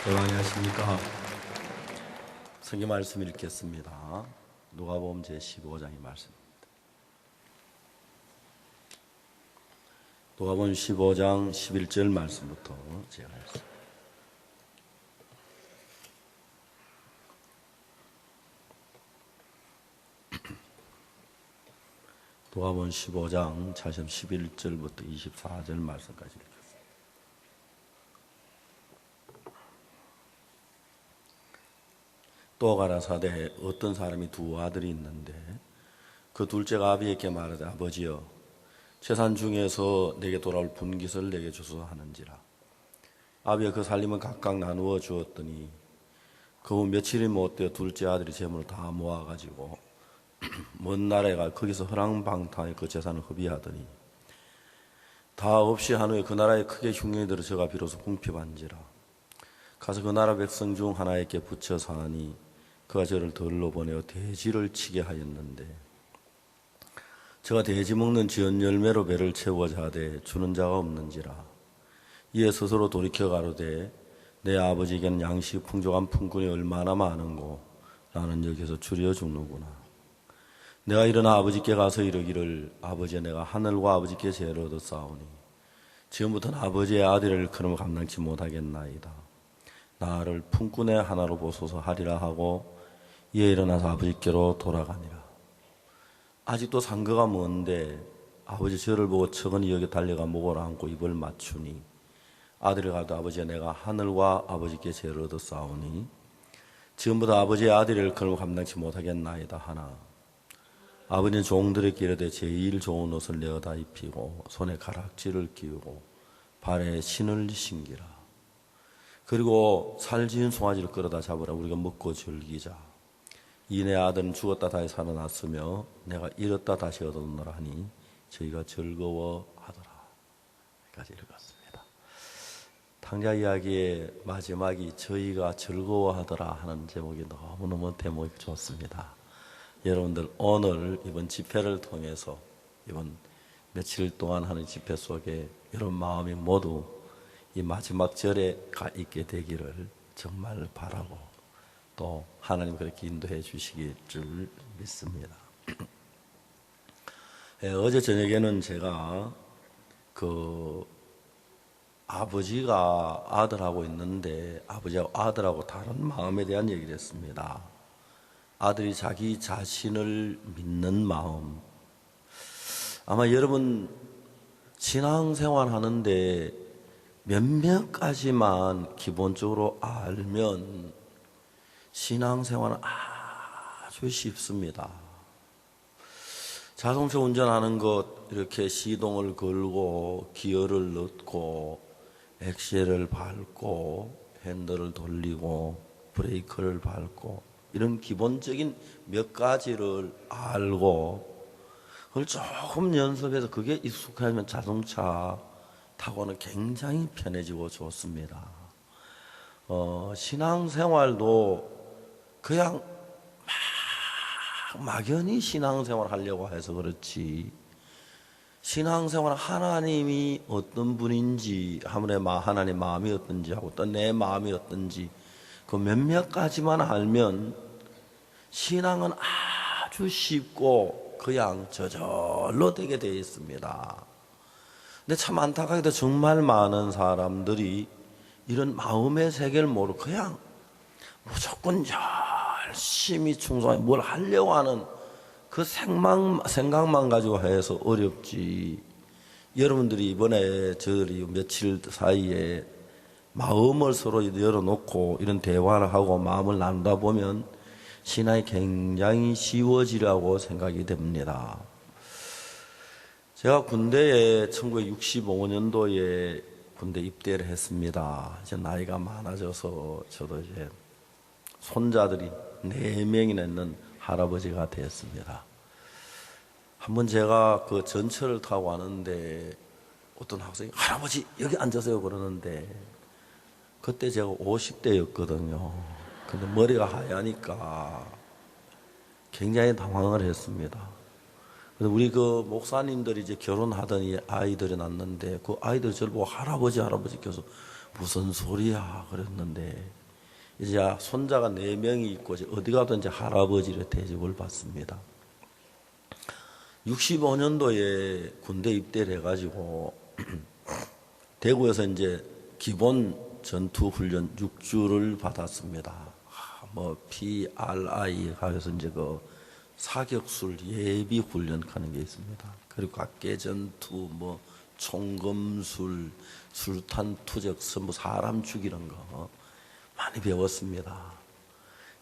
여러분 안녕하십니까. 성경 말씀 읽겠습니다. 누가복음 제15장의 말씀입니다. 누가복음 15장 11절 말씀부터 제가 읽습니다. 누가복음 15장 11절부터 24절 말씀까지 읽겠습니다. 또 가라사대 어떤 사람이 두 아들이 있는데 그 둘째가 아비에게 말하되 아버지여 재산 중에서 내게 돌아올 분깃을 내게 주소서 하는지라. 아비가 그 살림을 각각 나누어 주었더니 그 후 며칠이 못되어 둘째 아들이 재물을 다 모아가지고 먼 나라에 가 거기서 허랑방탕에 그 재산을 허비하더니 다 없이 한 후에 그 나라에 크게 흉년이 들어 저가 비로소 궁핍한지라. 가서 그 나라 백성 중 하나에게 붙여 사니 그가 저를 들러 보내어 돼지를 치게 하였는데 저가 돼지 먹는 지은 열매로 배를 채우고자 하되 주는 자가 없는지라. 이에 스스로 돌이켜 가로되 내 아버지에게는 양식 풍족한 품꾼이 얼마나 많은고 나는 여기서 줄여 죽는구나. 내가 일어나 아버지께 가서 이르기를 아버지여 내가 하늘과 아버지께 죄를 얻었사오니 지금부터는 아버지의 아들을 그놈을 감당치 못하겠나이다. 나를 품꾼의 하나로 보소서 하리라 하고 이에 일어나서 아버지께로 돌아가니라. 아직도 상거가 먼데 아버지 저를 보고 척은이 여기 달려가 목을 안고 입을 맞추니 아들이 가도 아버지여 내가 하늘과 아버지께 죄를 얻었사오니 지금부터 아버지의 아들을 그놈을 감당치 못하겠나이다 하나 아버지는 종들에게 이르되 제일 좋은 옷을 내어다 입히고 손에 가락지를 끼우고 발에 신을 신기라. 그리고 살지은 송아지를 끌어다 잡으라. 우리가 먹고 즐기자. 이 내 아들은 죽었다 다시 살아났으며 내가 잃었다 다시 얻었노라 하니 저희가 즐거워하더라. 여기까지 읽었습니다. 탕자 이야기의 마지막이 저희가 즐거워하더라 하는 제목이 너무너무 대목이 좋습니다. 여러분들 오늘 이번 집회를 통해서 이번 며칠 동안 하는 집회 속에 여러분 마음이 모두 이 마지막 절에 가 있게 되기를 정말 바라고 또 하나님 그렇게 인도해 주시길 줄 믿습니다. 어제 저녁에는 제가 그 아버지가 아들하고 있는데 아버지하고 아들하고 다른 마음에 대한 얘기를 했습니다. 아들이 자기 자신을 믿는 마음. 아마 여러분 신앙생활 하는데 몇몇 가지만 기본적으로 알면 신앙생활은 아주 쉽습니다. 자동차 운전하는 것 이렇게 시동을 걸고 기어를 넣고 엑셀을 밟고 핸들을 돌리고 브레이크를 밟고 이런 기본적인 몇 가지를 알고 그걸 조금 연습해서 그게 익숙하면 자동차 타고는 굉장히 편해지고 좋습니다. 신앙생활도 그냥 막연히 신앙생활 하려고 해서 그렇지 신앙생활 하나님이 어떤 분인지 하나님 마음이 어떤지 하고 또 내 마음이 어떤지 그 몇몇 가지만 알면 신앙은 아주 쉽고 그냥 저절로 되게 되어 있습니다. 근데 참 안타깝게도 정말 많은 사람들이 이런 마음의 세계를 모르고 그냥 무조건 열심히 충성하게 뭘 하려고 하는 그 생각만 가지고 해서 어렵지. 여러분들이 이번에 저희 며칠 사이에 마음을 서로 열어놓고 이런 대화를 하고 마음을 나누다 보면 신앙이 굉장히 쉬워지라고 생각이 됩니다. 제가 군대에 1965년도에 군대 입대를 했습니다. 이제 나이가 많아져서 저도 이제 손자들이 4명이나 있는 할아버지가 되었습니다. 한번 제가 그 전철을 타고 왔는데 어떤 학생이 할아버지 여기 앉으세요 그러는데 그때 제가 50대였거든요. 근데 머리가 하얘니까 굉장히 당황을 했습니다. 그래서 우리 그 목사님들이 이제 결혼하더니 아이들이 낳는데 그 아이들 저를 보고 할아버지 할아버지께서 무슨 소리야 그랬는데 이제 손자가 4명이 있고 어디 가도 이제 할아버지를 대접을 받습니다. 65년도에 군대 입대를 해가지고 대구에서 이제 기본 전투훈련 6주를 받았습니다. 뭐 PRI 하여서 이제 그 사격술 예비 훈련 하는 게 있습니다. 그리고 각계 전투, 뭐 총검술, 술탄 투적, 뭐 사람 죽이는 거 많이 배웠습니다.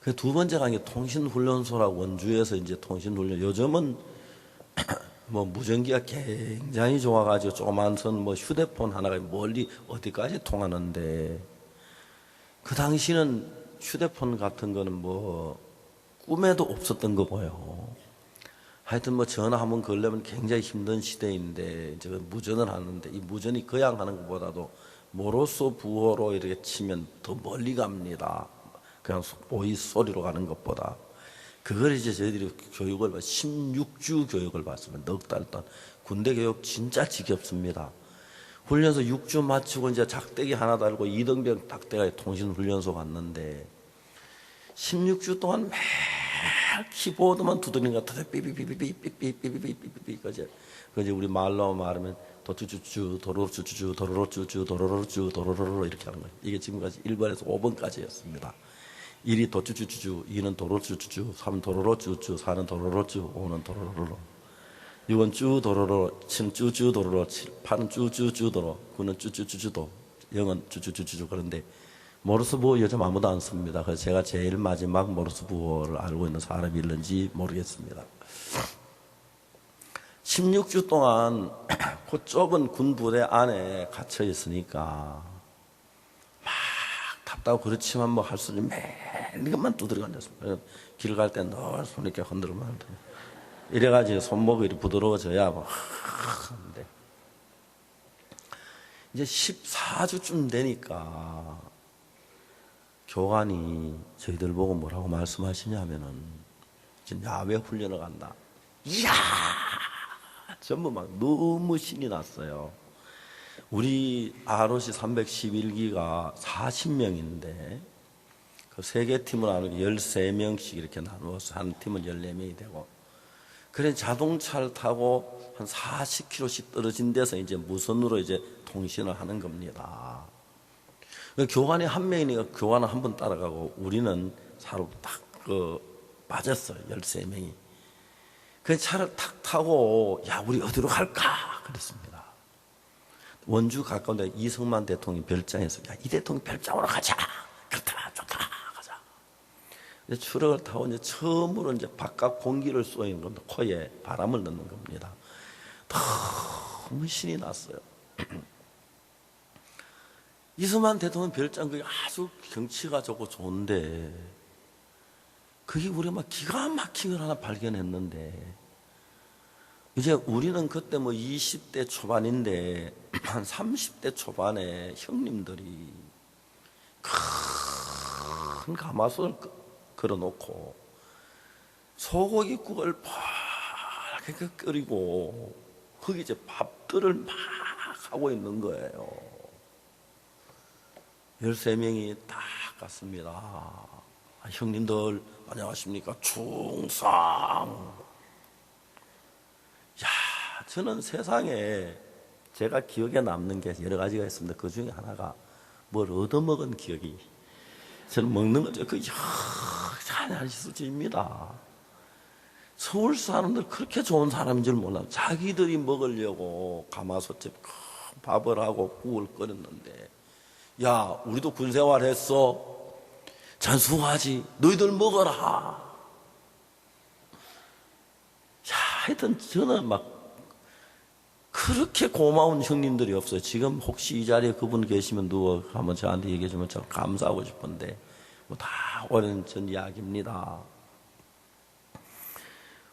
그 두 번째 간 게 통신훈련소라고 원주에서 이제 통신훈련. 요즘은 뭐 무전기가 굉장히 좋아가지고 조그만 선 뭐 휴대폰 하나가 멀리 어디까지 통하는데 그 당시는 휴대폰 같은 거는 뭐 꿈에도 없었던 거 보여. 하여튼 뭐 전화 한번 걸려면 굉장히 힘든 시대인데 이제 무전을 하는데 이 무전이 그냥 하는 것보다도 모로소 부호로 이렇게 치면 더 멀리 갑니다. 그냥 보이스 소리로 가는 것보다. 그걸 이제 저희들이 교육을 16주 교육을 받습니다. 넉 달 동안. 군대 교육 진짜 지겹습니다. 훈련소 6주 마치고 이제 작대기 하나 달고 이등병 딱대가 통신훈련소 갔는데 16주 동안 매일 키보드만 두드리는 것 같아요. 삐삐삐삐삐삐삐삐삐삐삐삐. 그제 우리 말로 말하면 도쭈쭈쭈 도로쭈쭈쭈 도로로쭈쭈 도로로쭈 도로로로 이렇게 하는 거예요. 이게 지금까지 1번에서 5번까지였습니다. 1이 도쭈쭈쭈, 2는 도로쭈쭈쭈, 3은 도로로쭈쭈, 4는 도로로쭈, 5는 도로로로. 6은 쭈 도로로, 7은 쭈쭈 도로로, 8은 쭈쭈쭈 도로, 9는 쭈쭈쭈쭈도, 0은 쭈쭈쭈쭈. 그런데 모르스 부호 요즘 아무도 안 씁니다. 그래서 제가 제일 마지막 모르스 부호를 알고 있는 사람이 있는지 모르겠습니다. 16주 동안 그 좁은 군 부대 안에 갇혀 있으니까 막 답답하고 그렇지만 뭐 할 수 있는 매일 이것만 두드리고 앉았습니다. 길 갈 때 늘 손 이렇게 흔들면 이래가지고 손목이 이렇게 부드러워져야 막 하는데 이제 14주쯤 되니까 교관이 저희들 보고 뭐라고 말씀하시냐면은 이제 야외 훈련을 간다. 이야! 전부 막 너무 신이 났어요. 우리 ROC 311기가 40명인데 그 세 개 팀을 나누고 13명씩 이렇게 나누어서 한 팀은 14명이 되고 그래 자동차를 타고 한 40km씩 떨어진 데서 이제 무선으로 이제 통신을 하는 겁니다. 교관이 한 명이니까 교관은 한 번 따라가고 우리는 사로 딱 빠졌어요. 13명이. 그 차를 탁 타고 야 우리 어디로 갈까 그랬습니다. 원주 가까운데 이승만 대통령이 별장에서 야 이 대통령 별장으로 가자. 그렇다 좋다 가자. 이제 추락을 타고 이제 처음으로 이제 바깥 공기를 쏘이는 겁니다. 코에 바람을 넣는 겁니다. 너무 신이 났어요. 이승만 대통령 별장 그게 아주 경치가 좋고 좋은데 그게 우리가 막 기가 막힌 걸 하나 발견했는데 이제 우리는 그때 뭐 20대 초반인데 한 30대 초반에 형님들이 큰 가마솥을 걸어놓고 소고기국을 빨갛게 끓이고 거기 이제 밥들을 막 하고 있는 거예요. 13명이 딱 갔습니다. 형님들 안녕하십니까 충성. 야 저는 세상에 제가 기억에 남는 게 여러 가지가 있습니다. 그 중에 하나가 뭘 얻어먹은 기억이 저는 먹는 거죠. 그 하나의 수준입니다. 서울 사람들 그렇게 좋은 사람인 줄 몰라요. 자기들이 먹으려고 가마솥에 밥을 하고 국을 끓였는데 야 우리도 군생활 했어. 잔수하지. 너희들 먹어라. 야, 하여튼 저는 막 그렇게 고마운 형님들이 없어요. 지금 혹시 이 자리에 그분 계시면 누워 한번 저한테 얘기해 주면 참 감사하고 싶은데 뭐 다 오랜 전 이야기입니다.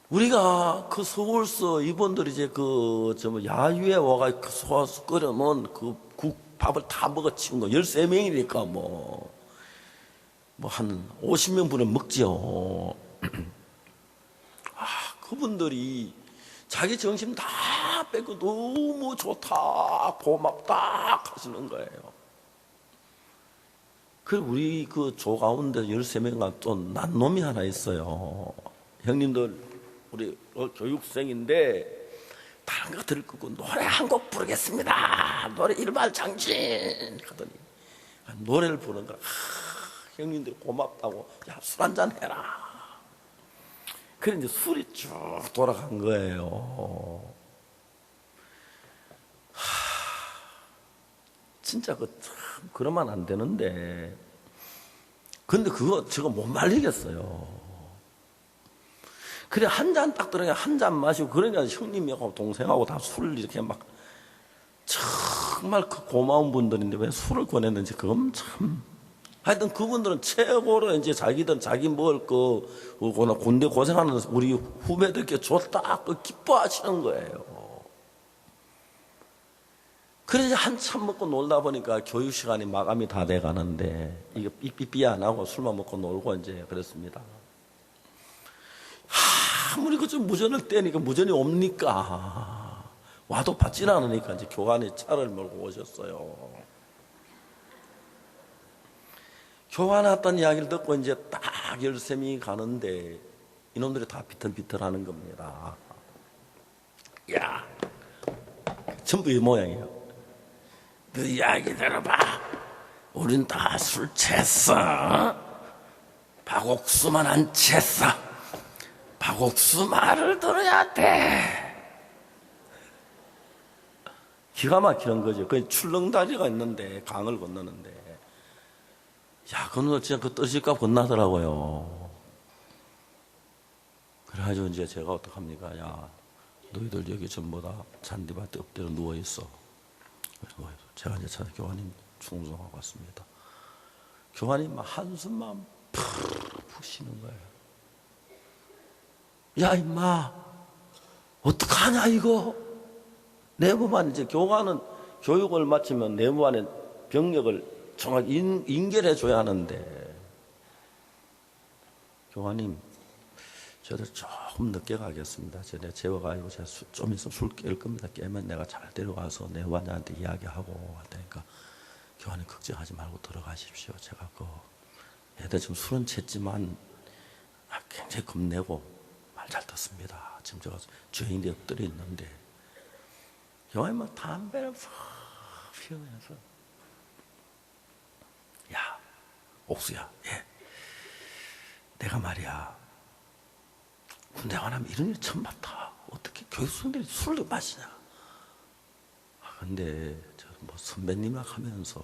우리가 그 서울서 이분들이 이제 야유에 와가 그 소화수 끓여놓은 그 밥을 다 먹어 치운 거 13명이니까 한 50명 분은 먹지요. 그분들이 자기 정신 다 빼고 너무 좋다, 고맙다 하시는 거예요. 그 우리 그 조 가운데 13명가 또 난 놈이 하나 있어요. 형님들 우리 교육생인데 다른 거 들을 거고 노래 한 곡 부르겠습니다. 노래 일발장진 하더니 노래를 부르는 거야. 형님들이 고맙다고 야, 술 한잔 해라. 그래 이제 술이 쭉 돌아간 거예요. 진짜 그러면 안 되는데. 근데 그거 제가 못 말리겠어요. 그래 한 잔 딱 들어가 한 잔 마시고 그러니까 형님하고 동생하고 다 술을 이렇게 막 정말 그 고마운 분들인데 왜 술을 권했는지 그건 참. 하여튼 그분들은 최고로 이제 자기들 자기 먹을 거 군대 고생하는 우리 후배들께 줬다 그 기뻐하시는 거예요. 그래서 한참 먹고 놀다 보니까 교육 시간이 마감이 다 돼 가는데 이게 삐삐삐 안 하고 술만 먹고 놀고 이제 그랬습니다. 아무리 좀 무전을 떼니까 무전이 옵니까? 와도 받질 않으니까 이제 교관이 차를 몰고 오셨어요. 교관 왔던 이야기를 듣고 이제 딱 13명이 가는데 이놈들이 다 비틀비틀하는 겁니다. 야, 전부 이 모양이에요. 너 이야기 들어봐. 우린 다 술 취했어. 박옥수만 안 취했어. 박옥수 말을 들어야 돼. 기가 막히는 거죠. 그 출렁다리가 있는데 강을 건너는데 야, 그놈들 진짜 그 떠실까 건나더라고요. 그래가지고 이제 제가 어떡합니까? 야, 너희들 여기 전부 다 잔디밭에 엎드려 누워있어. 제가 이제 찾아 교관님 충성하고 왔습니다. 교관님 막 한숨만 푹 쉬는 거예요. 야, 임마, 어떡하냐, 이거? 내부만 이제 교관은 교육을 마치면 내부안에 병력을 정확히 인결해 줘야 하는데, 교관님, 저들 조금 늦게 가겠습니다. 제가 재워가지고 제가 좀 있으면 술 깰 겁니다. 깨면 내가 잘 데려가서 내부관장한테 이야기하고 하니까 교관님 걱정하지 말고 들어가십시오. 제가 애들 지금 술은 취했지만 굉장히 겁내고 말 잘 듣습니다. 지금 제가 죄인들이 엎드려 있는데 교관님 막 담배를 푹 피우면서 야, 옥수야, 예, 내가 말이야 군대 가면 이런 일 처음 봤다. 어떻게 교육생들이 술을 마시냐? 근데 저 뭐 선배님이랑 하면서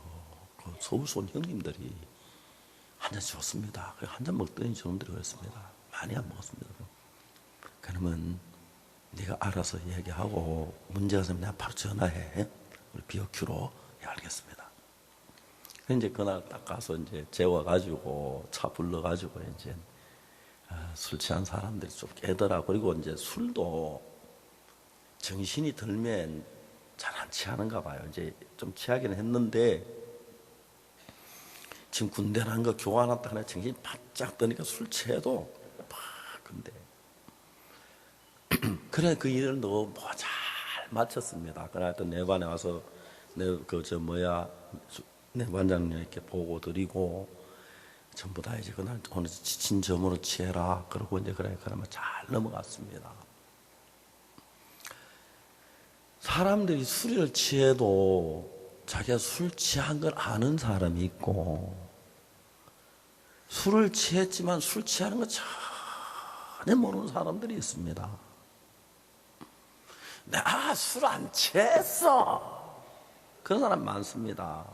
그 서울서 온 형님들이 한 잔 줬습니다. 한 잔 먹더니 저놈들이 그랬습니다. 많이 안 먹었습니다. 그러면 네가 알아서 얘기하고 문제가 생기면 내가 바로 전화해. 우리 BOQ로. 예, 알겠습니다. 이제 그날 딱 가서 이제 재워가지고 차 불러가지고 이제 술 취한 사람들이 좀 깨더라. 그리고 이제 술도 정신이 들면 잘 안 취하는가 봐요. 이제 좀 취하기는 했는데 지금 군대라는 거 교환 왔다 그냥 정신이 바짝 뜨니까 술 취해도 근데 그래 그 일을 너무 잘 마쳤습니다. 그날 또 내관에 와서 내관장님께 보고 드리고 전부 다 이제 그날 오늘 지친 점으로 취해라. 그러고 이제 그러면 잘 넘어갔습니다. 사람들이 술을 취해도 자기가 술 취한 걸 아는 사람이 있고 술을 취했지만 술 취하는 거 전혀 모르는 사람들이 있습니다. 나 술 안 취했어. 그런 사람 많습니다.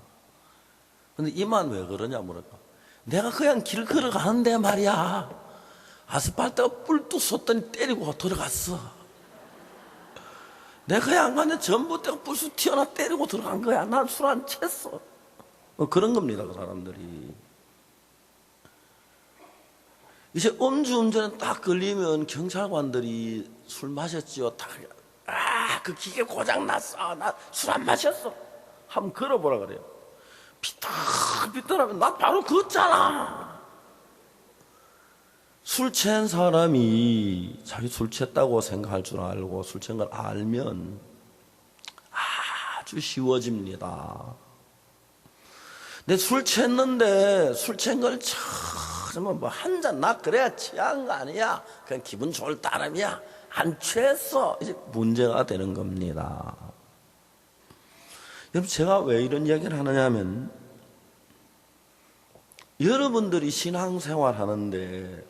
근데 이만 왜 그러냐 물어봐. 내가 그냥 길 걸어가는데 말이야. 아스팔트가 뿔뚝 솟더니 때리고 들어갔어. 내가 그냥 가는데 전부 때가 뿔쑥 튀어나 때리고 들어간 거야. 난 술 안 취했어. 그런 겁니다, 그 사람들이. 이제 음주운전에 딱 걸리면 경찰관들이 술 마셨지요. 그 기계 고장났어. 나 술 안 마셨어. 한번 걸어보라 그래요. 비틀비틀하면 나 바로 걷잖아. 술 취한 사람이 자기 술 취했다고 생각할 줄 알고 술 취한 걸 알면 아주 쉬워집니다. 내 술 취했는데 술 취한 걸 처음 뭐 한 잔 나 그래야 취한 거 아니야. 그냥 기분 좋을 따름이야. 안 취했어. 이제 문제가 되는 겁니다. 여러분 제가 왜 이런 이야기를 하느냐면 여러분들이 신앙생활 하는데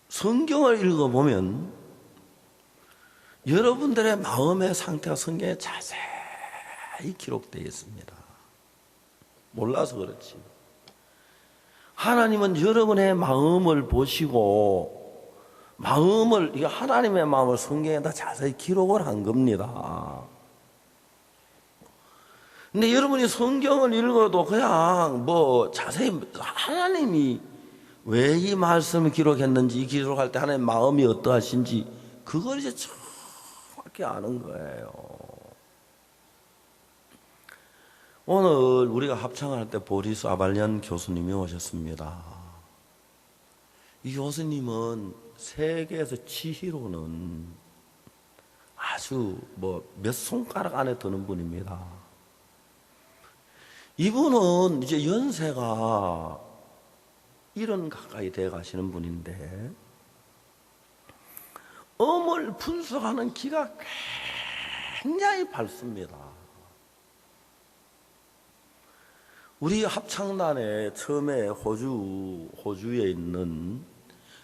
성경을 읽어보면 여러분들의 마음의 상태가 성경에 자세히 기록되어 있습니다. 몰라서 그렇지. 하나님은 여러분의 마음을 보시고 이게 하나님의 마음을 성경에다 자세히 기록을 한 겁니다. 근데 여러분이 성경을 읽어도 그냥 뭐 자세히 하나님이 왜 이 말씀을 기록했는지, 이 기록할 때 하나님의 마음이 어떠하신지 그걸 이제 정확히 아는 거예요. 오늘 우리가 합창할 때 보리스 아발리안 교수님이 오셨습니다. 이 교수님은 세계에서 지휘로는 아주 뭐 몇 손가락 안에 드는 분입니다. 이분은 이제 연세가 70 가까이 돼 가시는 분인데 음을 분석하는 기가 굉장히 밝습니다. 우리 합창단에 처음에 호주에 있는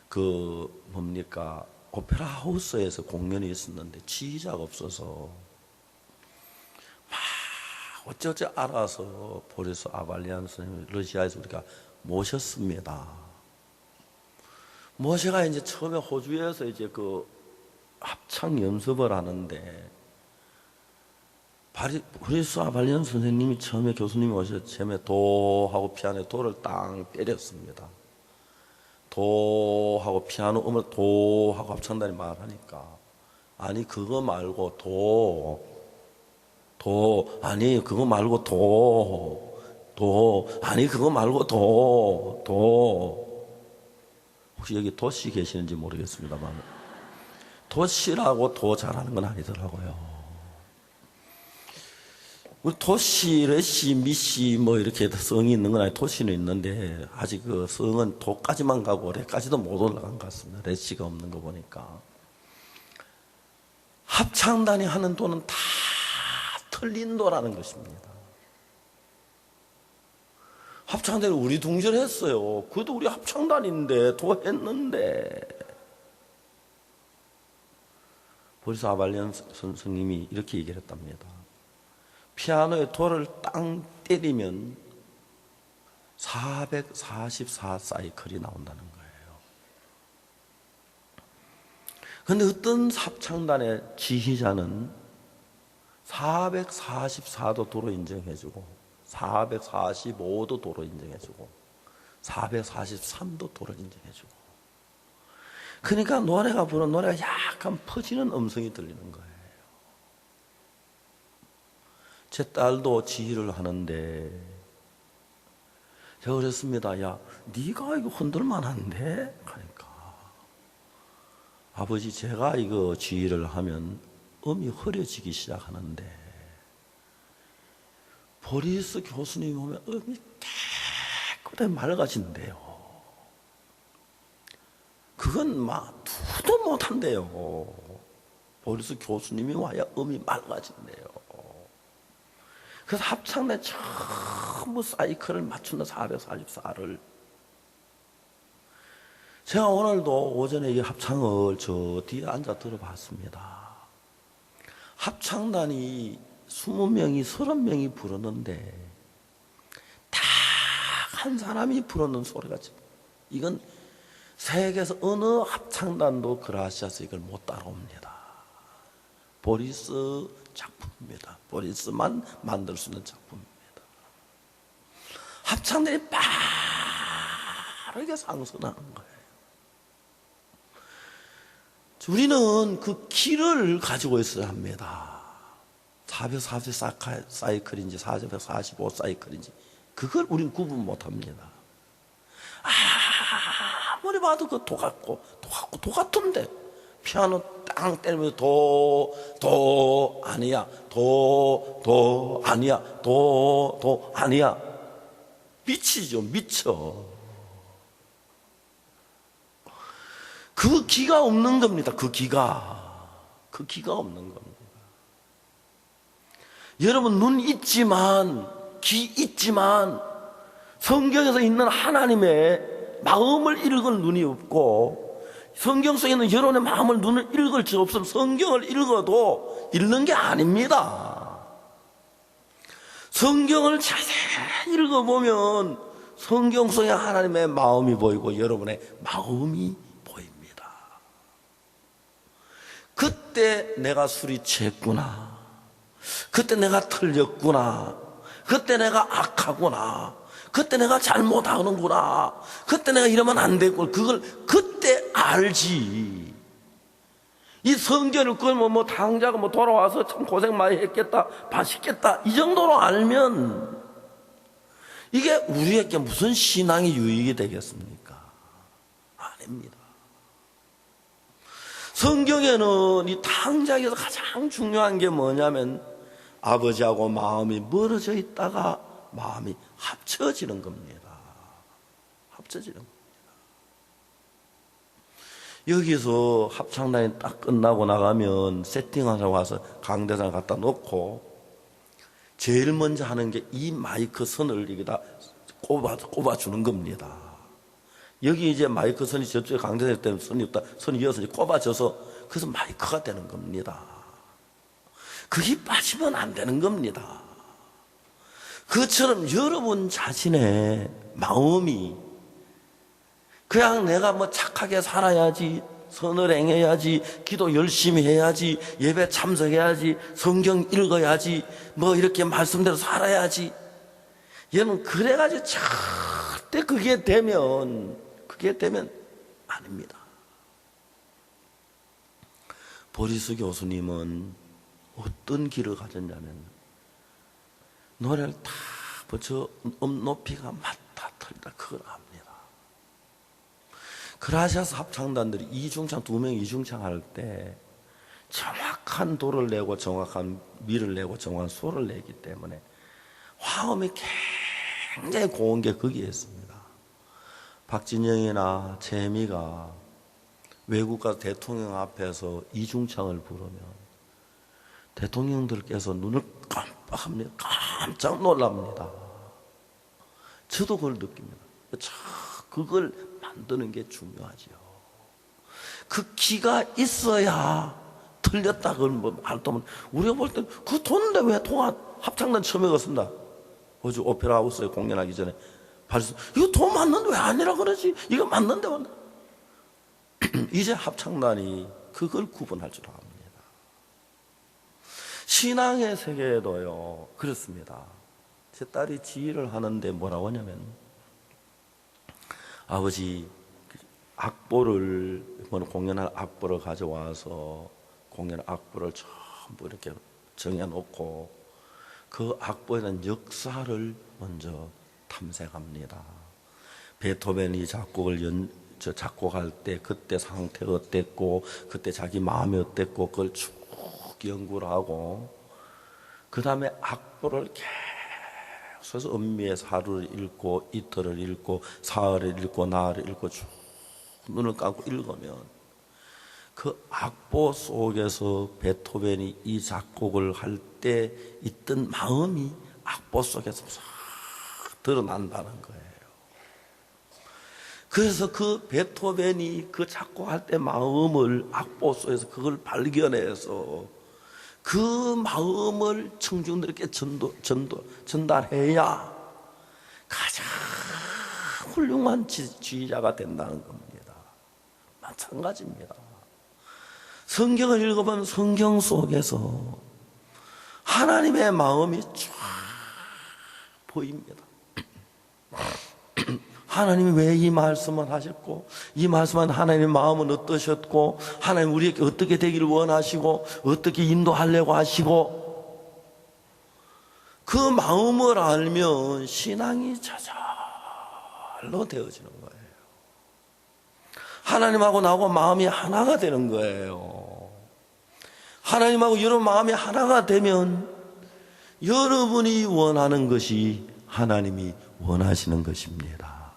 그 뭡니까 오페라 하우스에서 공연이 있었는데 지휘자가 없어서 막 어쩌지 알아서 보리스 아발리안 선생님을 러시아에서 우리가 모셨습니다. 모셔가 이제 처음에 호주에서 이제 그 합창 연습을 하는데 보리스 아발리안 선생님이 처음에 교수님이 오셔서 처음에 도하고 피아노에 도를 땅 때렸습니다. 도하고 피아노 음을 도하고 합창단이 말하니까 아니 그거 말고 아니 그거 말고 아니 그거 말고 혹시 여기 도씨 계시는지 모르겠습니다만 도씨라고 도 잘하는 건 아니더라고요. 우리 도씨, 레씨, 미씨 뭐 이렇게 성이 있는 건 아니 도씨는 있는데 아직 그 성은 도까지만 가고 레까지도 못 올라간 것 같습니다. 레씨가 없는 거 보니까 합창단이 하는 도는 다 틀린 도라는 것입니다. 합창단이 우리 둥절했어요. 그래도 우리 합창단인데 도 했는데 보리스 아발리안 선생님이 이렇게 얘기를 했답니다. 피아노에 도를 땅 때리면 444 사이클이 나온다는 거예요. 그런데 어떤 합창단의 지휘자는 444도 도로 인정해주고 445도 도로 인정해주고 443도 도로 인정해주고 그러니까 노래가 부르는 노래가 약간 퍼지는 음성이 들리는 거예요. 제 딸도 지휘를 하는데 제가 그랬습니다. 야, 네가 이거 흔들만 한데? 하니까 아버지 제가 이거 지휘를 하면 음이 흐려지기 시작하는데 보리스 교수님이 오면 음이 깨끗하게 맑아진대요. 그건 막 두도 못한대요. 보리스 교수님이 와야 음이 맑아진대요. 그래서 합창단에 전부 사이클을 맞춘다 444를 제가 오늘도 오전에 이 합창을 저 뒤에 앉아 들어봤습니다. 합창단이 20명이 30명이 부르는데 딱 한 사람이 부르는 소리가 이건 세계에서 어느 합창단도 그라시아서 이걸 못 따라옵니다. 보리스 작품입니다. 보리스만 만들 수 있는 작품입니다. 합창단이 빠르게 상승하는 거예요. 우리는 그 키를 가지고 있어야 합니다. 444 사이클인지 445 사이클인지 그걸 우리는 구분 못합니다. 아무리 봐도 그 도 같은데 피아노 땅 때리면서 도 아니야 도 아니야 도 아니야 미치죠, 미쳐. 그 기가 없는 겁니다. 그 기가 없는 겁니다. 여러분, 눈 있지만, 귀 있지만, 성경에서 있는 하나님의 마음을 읽을 눈이 없고, 성경 속에 있는 여러분의 마음을, 눈을 읽을 수 없으면 성경을 읽어도 읽는 게 아닙니다. 성경을 자세히 읽어보면 성경 속에 하나님의 마음이 보이고 여러분의 마음이 보입니다. 그때 내가 술이 취했구나, 그때 내가 틀렸구나, 그때 내가 악하구나, 그때 내가 잘못하는구나, 그때 내가 이러면 안 되고, 그걸 그때 알지. 이 성경을 끌면 뭐 당자가 뭐 돌아와서 참 고생 많이 했겠다, 맛있겠다, 이 정도로 알면 이게 우리에게 무슨 신앙의 유익이 되겠습니까? 아닙니다. 성경에는 이 탕자에서 가장 중요한 게 뭐냐면 아버지하고 마음이 멀어져 있다가 마음이 합쳐지는 겁니다. 합쳐지는 겁니다. 여기서 합창단이 딱 끝나고 나가면 세팅하러 와서 강대상 갖다 놓고 제일 먼저 하는 게 이 마이크 선을 여기다 꼽아주는 겁니다. 여기 이제 마이크 선이 저쪽에 강대상 때문에 선이 없다, 선이 이어서 꼽아져서 그래서 마이크가 되는 겁니다. 그게 빠지면 안 되는 겁니다. 그처럼 여러분 자신의 마음이 그냥 내가 뭐 착하게 살아야지, 선을 행해야지, 기도 열심히 해야지, 예배 참석해야지, 성경 읽어야지, 뭐 이렇게 말씀대로 살아야지, 여러분 그래가지고 절대 그게 되면 아닙니다. 보리스 교수님은 어떤 길을 가졌냐면 노래를 다 저 높이가 맞다 틀리다 그걸 압니다. 그라시아스 합창단들이 이중창, 두 명 이중창 할 때 정확한 도를 내고 정확한 미를 내고 정확한 소를 내기 때문에 화음이 굉장히 고운 게 거기에 있습니다. 박진영이나 재미가 외국 가서 대통령 앞에서 이중창을 부르면 대통령들께서 눈을 깜빡합니다. 깜짝 놀랍니다. 저도 그걸 느낍니다. 그걸 만드는 게 중요하지요. 그 기가 있어야 틀렸다 그걸 뭐 말하면 우리가 볼 때 그 돈인데 왜 통화 합창단 처음에 갔습니다. 어제 오페라 하우스에 공연하기 전에 이거 돈 맞는데 왜 아니라 그러지? 이거 맞는데 맞나? 이제 합창단이 그걸 구분할 줄 압니다. 신앙의 세계에도요 그렇습니다. 제 딸이 지휘를 하는데 뭐라고 하냐면 아버지 악보를 공연할 악보를 가져와서 공연 악보를 전부 이렇게 정해놓고 그 악보에 대한 역사를 먼저 탐색합니다. 베토벤이 작곡할 때 그때 상태가 어땠고 그때 자기 마음이 어땠고 그걸 쭉 연구를 하고 그 다음에 악보를 계속해서 음미해서 하루를 읽고 이틀을 읽고 사흘을 읽고 나흘을 읽고 쭉 눈을 감고 읽으면 그 악보 속에서 베토벤이 이 작곡을 할 때 있던 마음이 악보 속에서 싹 드러난다는 거예요. 그래서 그 베토벤이 그 작곡할 때 마음을 악보 속에서 그걸 발견해서 그 마음을 청중들에게 전달해야 가장 훌륭한 지휘자가 된다는 겁니다. 마찬가지입니다. 성경을 읽어보면 성경 속에서 하나님의 마음이 쫙 보입니다. 하나님이 왜 이 말씀을 하셨고 이 말씀은 하나님의 마음은 어떠셨고 하나님 우리에게 어떻게 되기를 원하시고 어떻게 인도하려고 하시고 그 마음을 알면 신앙이 저절로 되어지는 거예요. 하나님하고 나하고 마음이 하나가 되는 거예요. 하나님하고 여러분 마음이 하나가 되면 여러분이 원하는 것이 하나님이 원하시는 것입니다.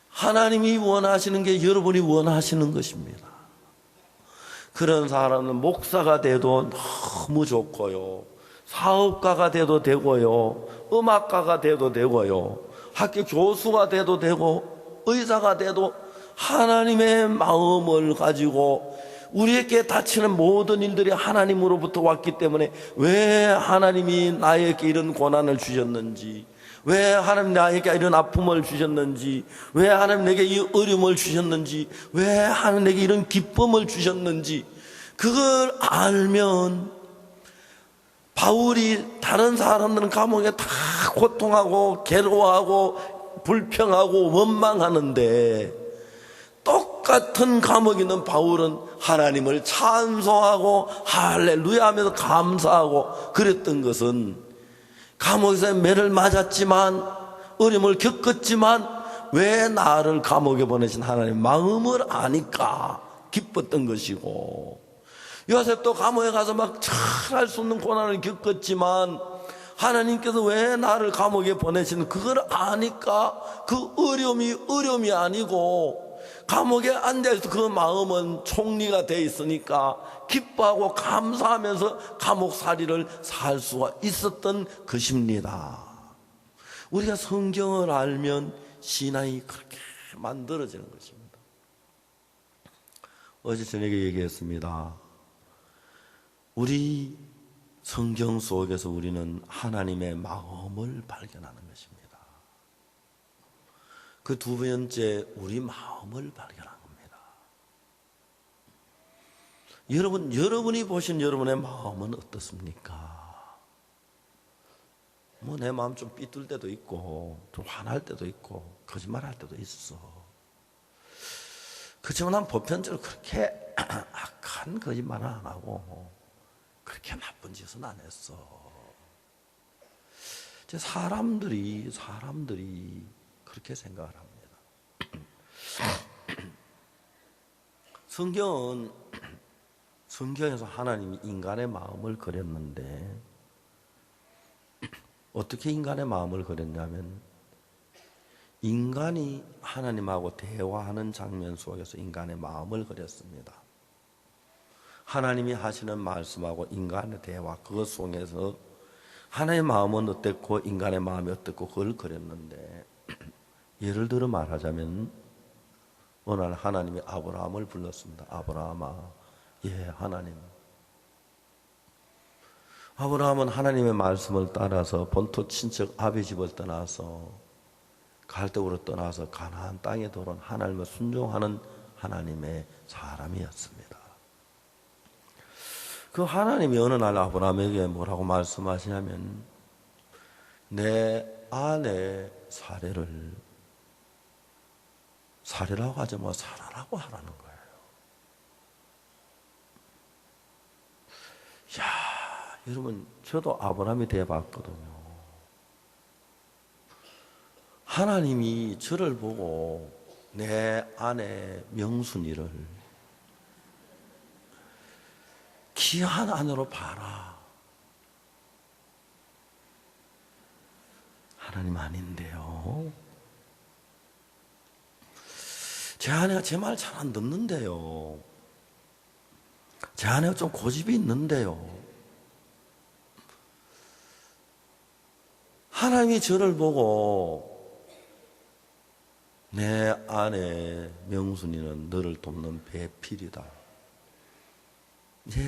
하나님이 원하시는 게 여러분이 원하시는 것입니다. 그런 사람은 목사가 돼도 너무 좋고요, 사업가가 돼도 되고요, 음악가가 돼도 되고요, 학교 교수가 돼도 되고, 의사가 돼도 하나님의 마음을 가지고 우리에게 닥치는 모든 일들이 하나님으로부터 왔기 때문에 왜 하나님이 나에게 이런 고난을 주셨는지, 왜 하나님 나에게 이런 아픔을 주셨는지, 왜 하나님 내게 이 어려움을 주셨는지, 왜 하나님 내게 이런 기쁨을 주셨는지, 그걸 알면 바울이 다른 사람들은 감옥에 다 고통하고 괴로워하고 불평하고 원망하는데 똑같은 감옥에 있는 바울은 하나님을 찬송하고 할렐루야 하면서 감사하고 그랬던 것은 감옥에서 매를 맞았지만 어려움을 겪었지만 왜 나를 감옥에 보내신 하나님 마음을 아니까 기뻤던 것이고, 요셉도 감옥에 가서 막 잘할 수 없는 고난을 겪었지만 하나님께서 왜 나를 감옥에 보내시는 그걸 아니까 그 어려움이 아니고 감옥에 앉아있어 그 마음은 총리가 돼 있으니까 기뻐하고 감사하면서 감옥살이를 살 수가 있었던 것입니다. 우리가 성경을 알면 신앙이 그렇게 만들어지는 것입니다. 어제 저녁에 얘기했습니다. 우리 성경 속에서 우리는 하나님의 마음을 발견하는 것입니다. 그 두 번째, 우리 마음을 발견하는 겁니다. 여러분이 보신 여러분의 마음은 어떻습니까? 내 마음 좀 삐뚤 때도 있고, 좀 화날 때도 있고, 거짓말할 때도 있어. 그렇지만 난 보편적으로 그렇게 악한 거짓말은 안 하고, 그렇게 나쁜 짓은 안 했어. 사람들이 그렇게 생각을 합니다. 성경에서 하나님이 인간의 마음을 그렸는데 어떻게 인간의 마음을 그렸냐면, 인간이 하나님하고 대화하는 장면 속에서 인간의 마음을 그렸습니다. 하나님이 하시는 말씀하고 인간의 대화, 그것 속에서 하나님의 마음은 어땠고 인간의 마음이 어땠고 그걸 그렸는데, 예를 들어 말하자면 어느 날 하나님이 아브라함을 불렀습니다. 아브라함아. 예, 하나님. 아브라함은 하나님의 말씀을 따라서 본토 친척 아비 집을 떠나서 갈대우로 떠나서 가나안 땅에 들어온 하나님을 순종하는 하나님의 사람이었습니다. 그 하나님이 어느 날 아브라함에게 뭐라고 말씀하시냐면, 내 아내 사례라고 하지 뭐 사라라고 하라는 거예요. 야, 여러분, 저도 아브라함이 돼봤거든요. 하나님이 저를 보고 내 아내 명순이를 귀한 아내로 봐라. 하나님 아닌데요. 제 아내가 제 말 잘 안 듣는데요. 제 아내가 좀 고집이 있는데요. 하나님이 저를 보고 내 아내 명순이는 너를 돕는 배필이다.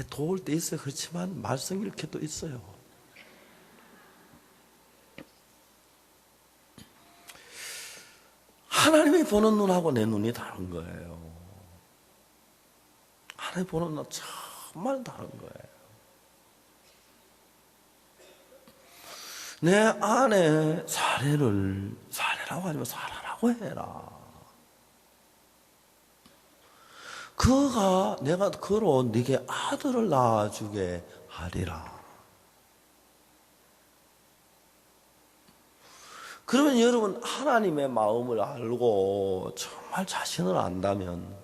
도울 때 있어요. 그렇지만 말썽 일으킬 때도 있어요. 하나님이 보는 눈하고 내 눈이 다른 거예요. 하나님이 보는 눈은 정말 다른 거예요. 내 아내 사례라고 하지 마, 사라라고 해라. 그가 내가 그로 네게 아들을 낳아주게 하리라. 그러면 여러분, 하나님의 마음을 알고 정말 자신을 안다면,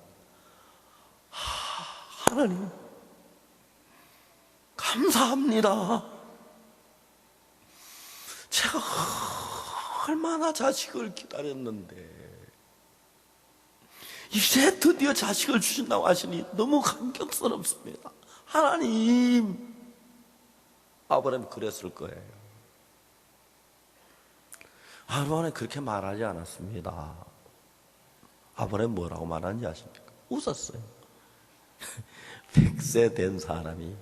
하나님 감사합니다. 제가 얼마나 자식을 기다렸는데 이제 드디어 자식을 주신다고 하시니 너무 감격스럽습니다. 하나님, 아브라함이 그랬을 거예요. 아브라함이 그렇게 말하지 않았습니다. 아브라함이 뭐라고 말하는지 아십니까? 웃었어요. 100세 된 사람이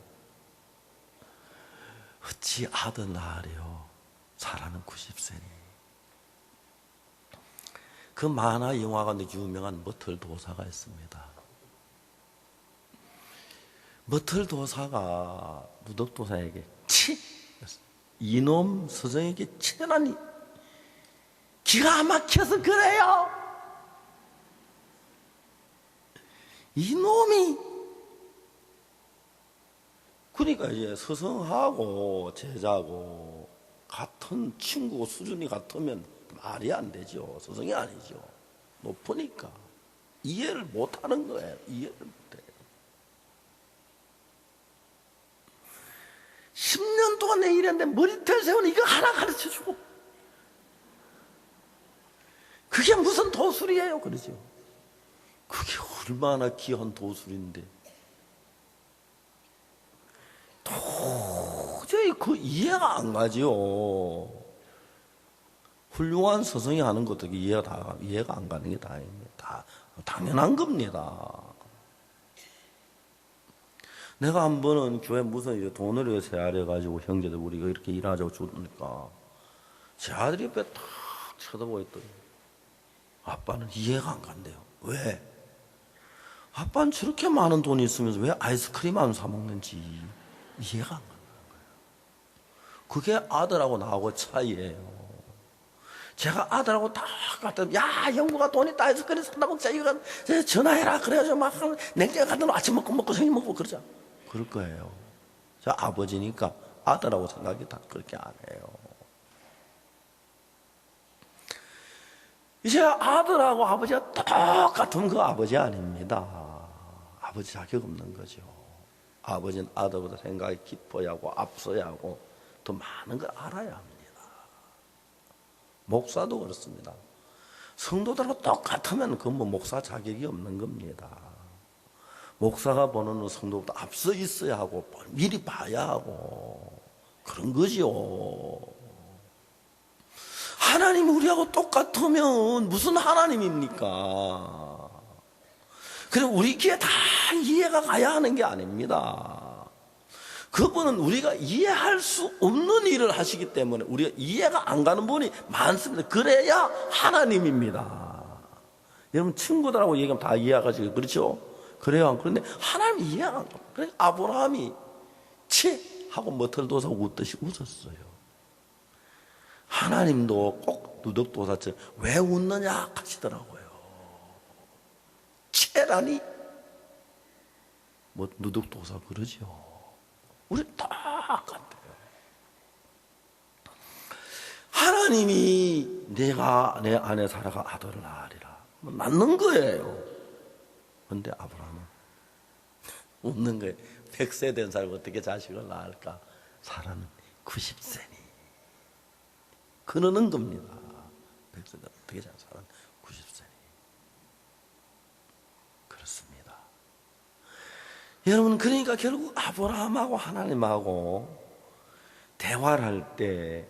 어찌 아들 낳으려 사라는 90세니. 그 만화 영화 가운데 유명한 머털 도사가 있습니다. 머털 도사가 누덕 도사에게 이놈 서정에게 치라니 기가 막혀서 그래요. 이놈이. 그러니까 이제 서성하고 제자고 같은 친구 수준이 같으면 말이 안 되죠. 서성이 아니죠. 높으니까 이해를 못하는 거예요. 이해를 못해요. 10년 동안 내 일했는데 머리털 세우는 이거 하나 가르쳐주고 그게 무슨 도술이에요? 그러죠. 그게 얼마나 귀한 도술인데 도저히 그 이해가 안 가죠. 훌륭한 스승이 하는 것도 이해가 안 가는 게 다행입니다. 당연한 겁니다. 내가 한 번은 교회 무슨 돈을 세아려가지고 형제들 우리가 이렇게 일하자고 주니까 제 아들이 옆에 탁 쳐다보고 있더니 아빠는 이해가 안 간대요. 왜? 아빠는 저렇게 많은 돈이 있으면서 왜 아이스크림 안 사 먹는지 이해가 안 간다는 거예요. 그게 아들하고 나하고 차이예요. 제가 아들하고 다 갔더니 야 형부가 돈 있다 아이스크림 산다 먹자 이거 전화해라 그래가지고 막 냉장고 가든 아침 먹고 저녁 먹고 그러자. 그럴 거예요. 저 아버지니까 아들하고 생각이 다 그렇게 안 해요. 이제 아들하고 아버지가 똑같은 그 아버지 아닙니다. 아버지 자격 없는 거죠. 아버지는 아들보다 생각이 깊어야 하고 앞서야 하고 더 많은 걸 알아야 합니다. 목사도 그렇습니다. 성도들하고 똑같으면 그건 뭐 목사 자격이 없는 겁니다. 목사가 보는 성도보다 앞서 있어야 하고 미리 봐야 하고 그런 거죠. 하나님이 우리하고 똑같으면 무슨 하나님입니까? 그럼 우리끼리 다 이해가 가야 하는 게 아닙니다. 그분은 우리가 이해할 수 없는 일을 하시기 때문에 우리가 이해가 안 가는 분이 많습니다. 그래야 하나님입니다. 여러분 친구들하고 얘기하면 다 이해하가지고 그렇죠? 그래요. 그런데 하나님이 이해가 안 가요. 그래서 아브라함이 하고 머털도사 웃듯이 웃었어요. 하나님도 꼭 누덕도사처럼 왜 웃느냐 하시더라고요. 채라니 뭐 누덕도사 그러죠. 우리 똑같아요. 하나님이 내가 내 아내 사라가 아들을 낳으리라 맞는 거예요. 그런데 아브라함은 웃는 거예요. 100세 된 사람이 어떻게 자식을 낳을까? 사라는 90세니 그러는 겁니다. 100세 된 어떻게 사라는 90세니 그렇습니다. 여러분 그러니까 결국 아브라함하고 하나님하고 대화를 할 때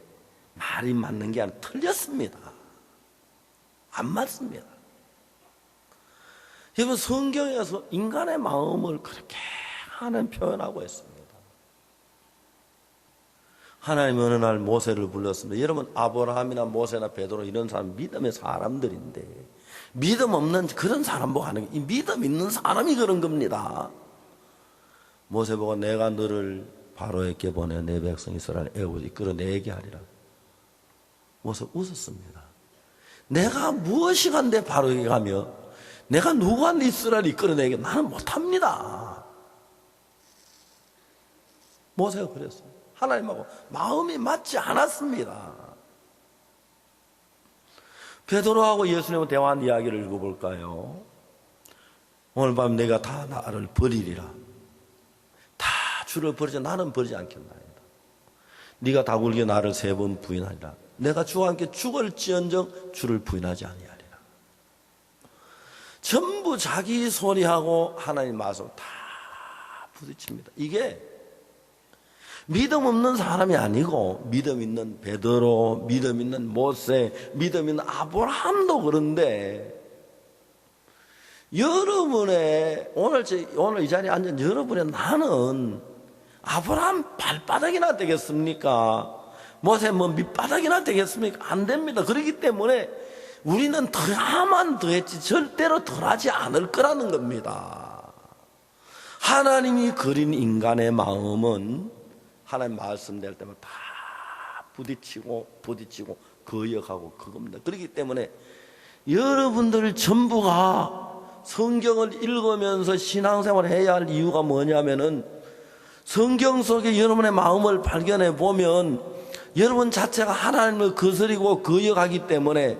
말이 맞는 게 아니라 틀렸습니다. 안 맞습니다. 여러분 성경에서 인간의 마음을 그렇게 하는 표현하고 있습니다. 하나님 어느 날 모세를 불렀습니다. 여러분 아브라함이나 모세나 베드로 이런 사람 믿음의 사람들인데 믿음 없는 그런 사람 보고 하는 게 이 믿음 있는 사람이 그런 겁니다. 모세 보고 내가 너를 바로에게 보내 내 백성 이스라엘 애굽에서 이끌어내게 하리라. 모세 웃었습니다. 내가 무엇이 간데 바로에게 가며 내가 누구한테 이스라엘 이끌어내게 나는 못합니다. 모세가 그랬어요. 하나님하고 마음이 맞지 않았습니다. 베드로하고 예수님하고 대화한 이야기를 읽어볼까요? 오늘 밤 내가 다 나를 버리리라. 다 주를 버리지 나는 버리지 않겠나이다. 네가 다굴게 나를 3번 부인하리라. 내가 주와 함께 죽을지언정 주를 부인하지 아니하리라. 전부 자기 소리하고 하나님 말씀을 다 부딪힙니다. 이게 믿음 없는 사람이 아니고 믿음 있는 베드로, 믿음 있는 모세, 믿음 있는 아브라함도 그런데 여러분의 오늘 이 자리에 앉은 여러분의 나는 아브라함 발바닥이나 되겠습니까? 모세 밑바닥이나 되겠습니까? 안 됩니다. 그렇기 때문에 우리는 더야만 더했지 절대로 덜하지 않을 거라는 겁니다. 하나님이 그린 인간의 마음은 하나님 말씀될 때마다 다 부딪히고 거역하고 그겁니다. 그렇기 때문에 여러분들 전부가 성경을 읽으면서 신앙생활을 해야 할 이유가 뭐냐면은 성경 속에 여러분의 마음을 발견해 보면 여러분 자체가 하나님을 거스리고 거역하기 때문에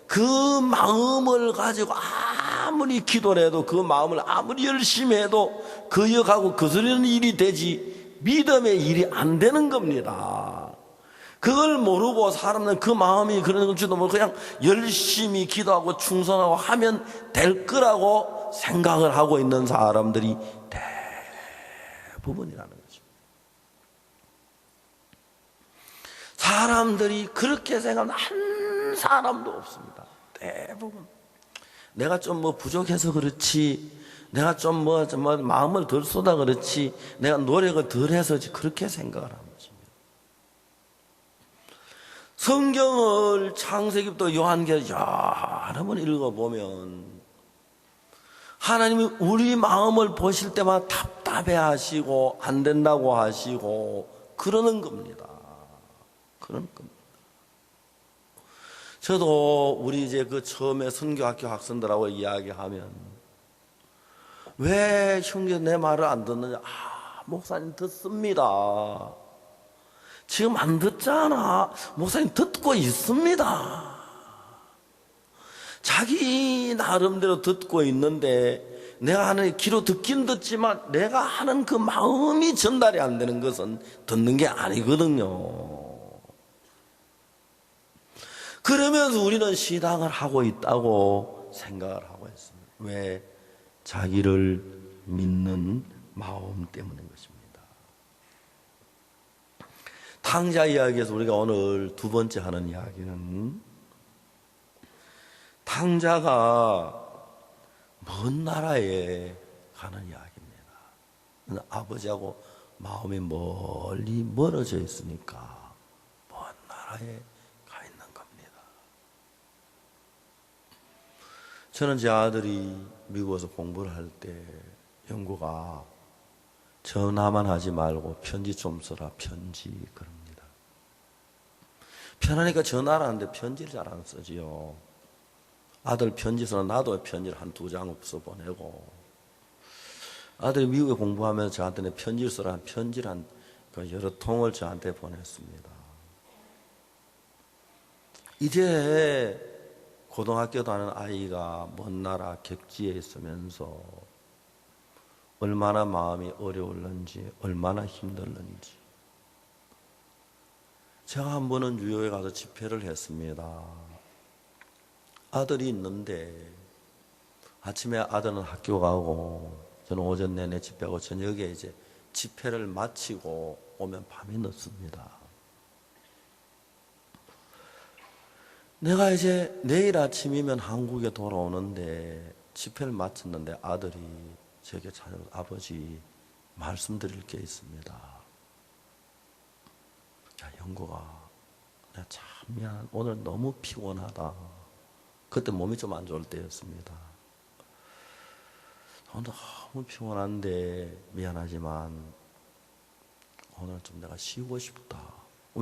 그 마음을 가지고 아무리 기도를 해도 그 마음을 아무리 열심히 해도 거역하고 거스리는 일이 되지 믿음의 일이 안 되는 겁니다. 그걸 모르고 사람은 그 마음이 그런 줄도 모르고 그냥 열심히 기도하고 충성하고 하면 될 거라고 생각을 하고 있는 사람들이 대부분이라는 거죠. 사람들이 그렇게 생각하는 한 사람도 없습니다. 대부분. 내가 좀 부족해서 그렇지, 내가 좀 마음을 덜 쏟아 그렇지, 내가 노력을 덜 해서 그렇게 생각을 하는 것입니다. 성경을 창세기부터 요한계시록 여러 번 읽어보면 하나님이 우리 마음을 보실 때마다 답답해 하시고 안 된다고 하시고 그러는 겁니다. 그런 겁니다. 저도 우리 이제 처음에 선교학교 학생들하고 이야기하면 왜 형제 내 말을 안 듣느냐? 목사님 듣습니다. 지금 안 듣잖아. 목사님 듣고 있습니다. 자기 나름대로 듣고 있는데 내가 하는 귀로 듣긴 듣지만 내가 하는 그 마음이 전달이 안 되는 것은 듣는 게 아니거든요. 그러면서 우리는 신앙을 하고 있다고 생각을 하고 있습니다. 왜? 자기를 믿는 마음 때문인 것입니다. 탕자 이야기에서 우리가 오늘 두 번째 하는 이야기는 탕자가 먼 나라에 가는 이야기입니다. 아버지하고 마음이 멀리 멀어져 있으니까 먼 나라에 가 있는 겁니다. 저는 제 아들이 미국에서 공부를 할 때 영구가 전화만 하지 말고 편지 좀 써라, 편지. 그럽니다. 편하니까 전화를 하는데 편지를 잘 안 쓰지요. 아들 편지 써라. 나도 편지를 한 2장 써보내고, 아들이 미국에 공부하면서 저한테 편지를 써라. 편지를 한 여러 통을 저한테 보냈습니다. 이제 고등학교 다니는 아이가 먼 나라 객지에 있으면서 얼마나 마음이 어려울는지, 얼마나 힘들는지. 제가 한 번은 뉴욕에 가서 집회를 했습니다. 아들이 있는데 아침에 아들은 학교 가고 저는 오전 내내 집회하고 저녁에 이제 집회를 마치고 오면 밤이 늦습니다. 내가 이제 내일 아침이면 한국에 돌아오는데 집회를 마쳤는데 아들이 제게 찾아와서 아버지 말씀드릴 게 있습니다. 야, 영구가 내가 참 미안, 오늘 너무 피곤하다. 그때 몸이 좀 안 좋을 때였습니다. 오늘 너무 피곤한데 미안하지만 오늘 좀 내가 쉬고 싶다.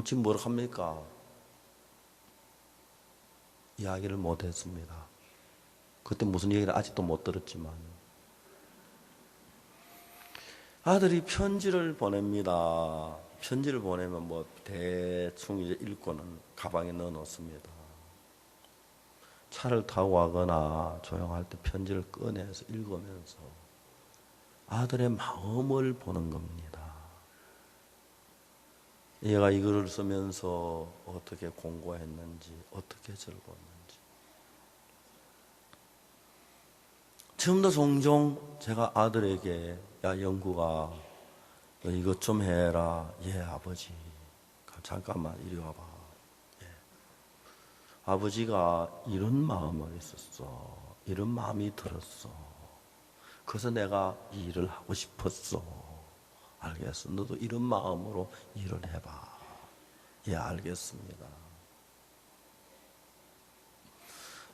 지금 뭐라 합니까? 이야기를 못했습니다. 그때 무슨 얘기를 아직도 못 들었지만 아들이 편지를 보냅니다. 편지를 보내면 대충 이제 읽고는 가방에 넣어 놓습니다. 차를 타고 가거나 조용할 때 편지를 꺼내서 읽으면서 아들의 마음을 보는 겁니다. 얘가 이 글을 쓰면서 어떻게 공부했는지, 어떻게 즐거웠는지. 지금도 종종 제가 아들에게, 야, 영구가, 너 이것 좀 해라. 예, 아버지. 잠깐만, 이리 와봐. 예. 아버지가 이런 마음이 있었어. 이런 마음이 들었어. 그래서 내가 이 일을 하고 싶었어. 알겠어. 너도 이런 마음으로 일을 해봐. 예, 알겠습니다.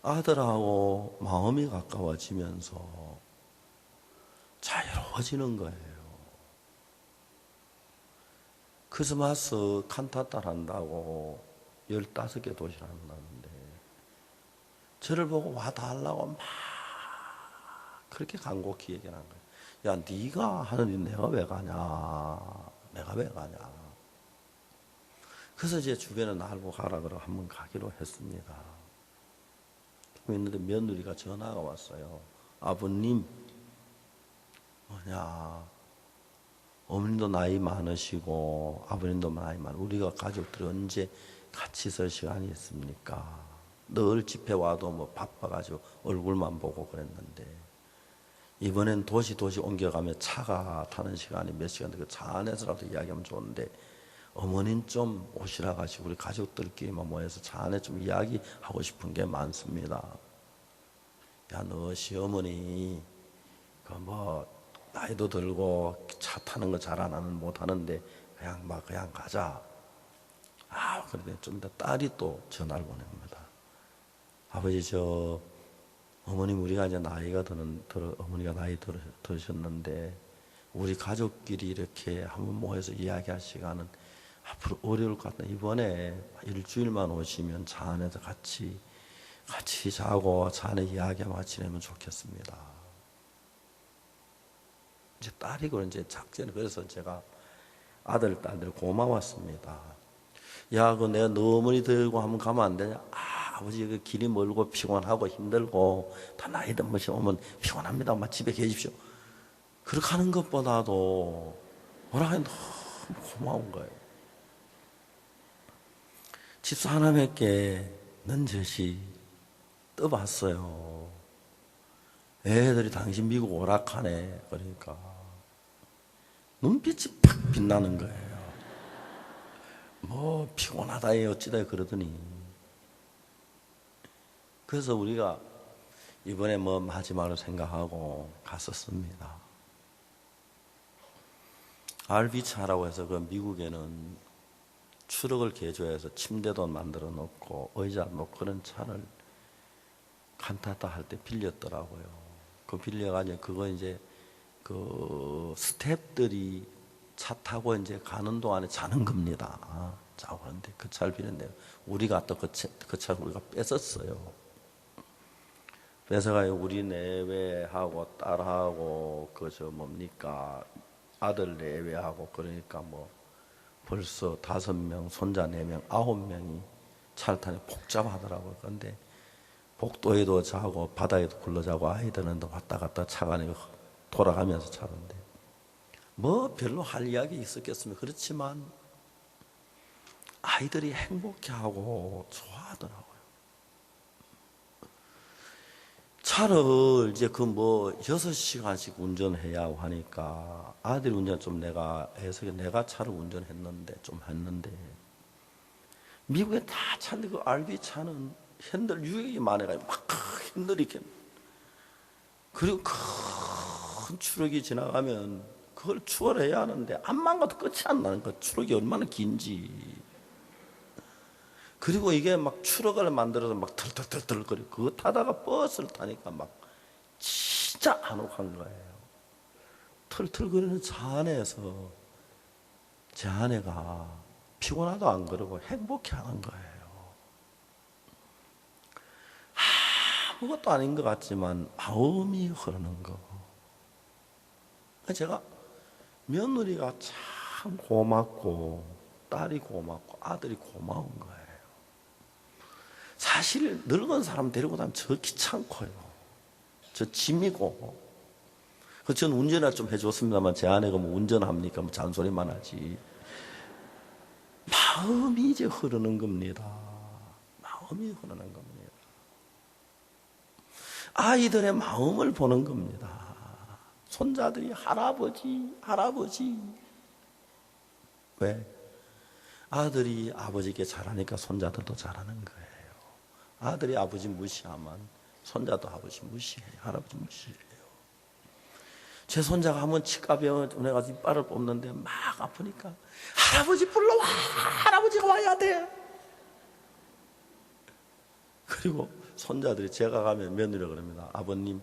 아들하고 마음이 가까워지면서 자유로워지는 거예요. 크리스마스 칸타타를 한다고 15개 도시를 한다는데 저를 보고 와달라고 막 그렇게 간곡히 얘기를 한 거예요. 야, 네가 하느니 내가 왜 가냐? 내가 왜 가냐? 그래서 이제 주변에 나르고 가라 그러고 한번 가기로 했습니다. 있는데 며느리가 전화가 왔어요. 아버님, 뭐냐, 어머님도 나이 많으시고 아버님도 나이 많으 우리가 가족들이 언제 같이 있을 시간이 있습니까? 늘 집에 와도 뭐 바빠가지고 얼굴만 보고 그랬는데 이번엔 도시 옮겨가며 차가 타는 시간이 몇 시간 되고 차 안에서라도 이야기하면 좋은데 어머님 좀 오시라 가지고 우리 가족들끼리만 모여서 차 안에 좀 이야기하고 싶은 게 많습니다. 야, 너 시어머니 그 뭐 나이도 들고 차 타는 거 잘 안 하는 못 하는데 그냥 가자. 아, 그런데 좀 이따 딸이 또 전화를 보냅니다. 아버지, 저 어머님 우리가 이제 어머니가 나이 들으셨는데 우리 가족끼리 이렇게 한번 모여서 이야기할 시간은 앞으로 어려울 것 같다. 이번에 일주일만 오시면 차 안에서 같이 자고 차 안에 이야기하고 같이 지내면 좋겠습니다. 이제 딸이 그런 이제 작전을 그래서 제가 딸들 고마웠습니다. 야, 그 내가 너 어머니 들고 한번 가면 안 되냐? 아, 아버지 그 길이 멀고 피곤하고 힘들고 다 나이 든 분이 오면 피곤합니다. 엄마 집에 계십시오. 그렇게 하는 것보다도 뭐라 하면 너무 고마운 거예요. 집사 하나님께 넌저시 떠봤어요. 애들이 당신 미국 오락하네. 그러니까 눈빛이 팍 빛나는 거예요. 뭐 피곤하다 어찌다 그러더니 그래서 우리가 이번에 뭐 마지막으로 생각하고 갔었습니다. RV차라고 해서 그 미국에는 추럭을 개조해서 침대도 만들어 놓고 의자 놓고 그런 차를 칸타타 할 때 빌렸더라고요. 그 빌려가지고 그거 이제 그 스태프들이 차 타고 이제 가는 동안에 자는 겁니다. 자, 그런데 그 차를 빌렸는데 우리가 또 그 차를 우리가 뺏었어요. 뺏어가지고 우리 내외하고 딸하고 그저 뭡니까 아들 내외하고 그러니까 뭐 벌써 5명, 손자 4명, 9명이 차를 타니 복잡하더라고요. 그런데 복도에도 자고 바다에도 굴러자고 아이들은 왔다 갔다 차가 아니고 돌아가면서 자는데 뭐 별로 할 이야기 있었겠습니까? 그렇지만 아이들이 행복해하고 좋아하더라고요. 차를 이제 그 뭐 6시간씩 운전해야 하고 하니까 아들이 운전 좀 내가 해서 내가 차를 운전했는데 좀 했는데 미국에 다 차인데 그 RV 차는 핸들 유격이 많아가지고 막 핸들이 이렇게 그리고 큰 추럭이 지나가면 그걸 추월해야 하는데 암만 가도 끝이 안 나는 거 추럭이 얼마나 긴지 그리고 이게 막 추럭을 만들어서 막 털털털털 거리고 그거 타다가 버스를 타니까 막 진짜 안옥한 거예요. 털털거리는 차 안에서 제 아내가 피곤하도 안 그러고 행복해하는 거예요. 아무것도 아닌 것 같지만 마음이 흐르는 거. 제가 며느리가 참 고맙고 딸이 고맙고 아들이 고마운 거예요. 사실 늙은 사람 데리고 다니면 저 귀찮고요. 저 짐이고. 저는 운전을 좀 해줬습니다만 제 아내가 뭐 운전합니까? 뭐 잔소리만 하지. 마음이 이제 흐르는 겁니다. 마음이 흐르는 겁니다. 아이들의 마음을 보는 겁니다. 손자들이 할아버지, 할아버지. 왜? 아들이 아버지께 잘하니까 손자들도 잘하는 거예요. 아들이 아버지 무시하면 손자도 아버지 무시해요. 할아버지 무시해요. 제 손자가 한번 치과병원에 가서 이빨을 뽑는데 막 아프니까 할아버지 불러와! 할아버지가 와야 돼! 그리고 손자들이 제가 가면 며느리가 그럽니다. 아버님,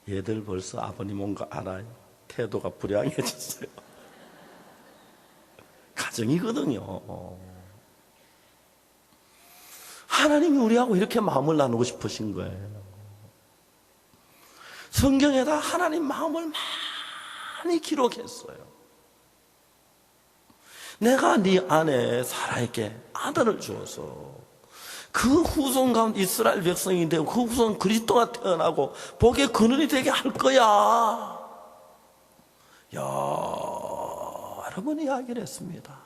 얘들 벌써 아버님 온 거 알아요? 태도가 불량해졌어요. 가정이거든요. 하나님이 우리하고 이렇게 마음을 나누고 싶으신 거예요. 성경에다 하나님 마음을 많이 기록했어요. 내가 네 안에 사라에게 아들을 주어서 그 후손 가운데 이스라엘 백성이 되고 그 후손 그리스도가 태어나고 복의 근원이 되게 할 거야. 여러 번 이야기를 했습니다.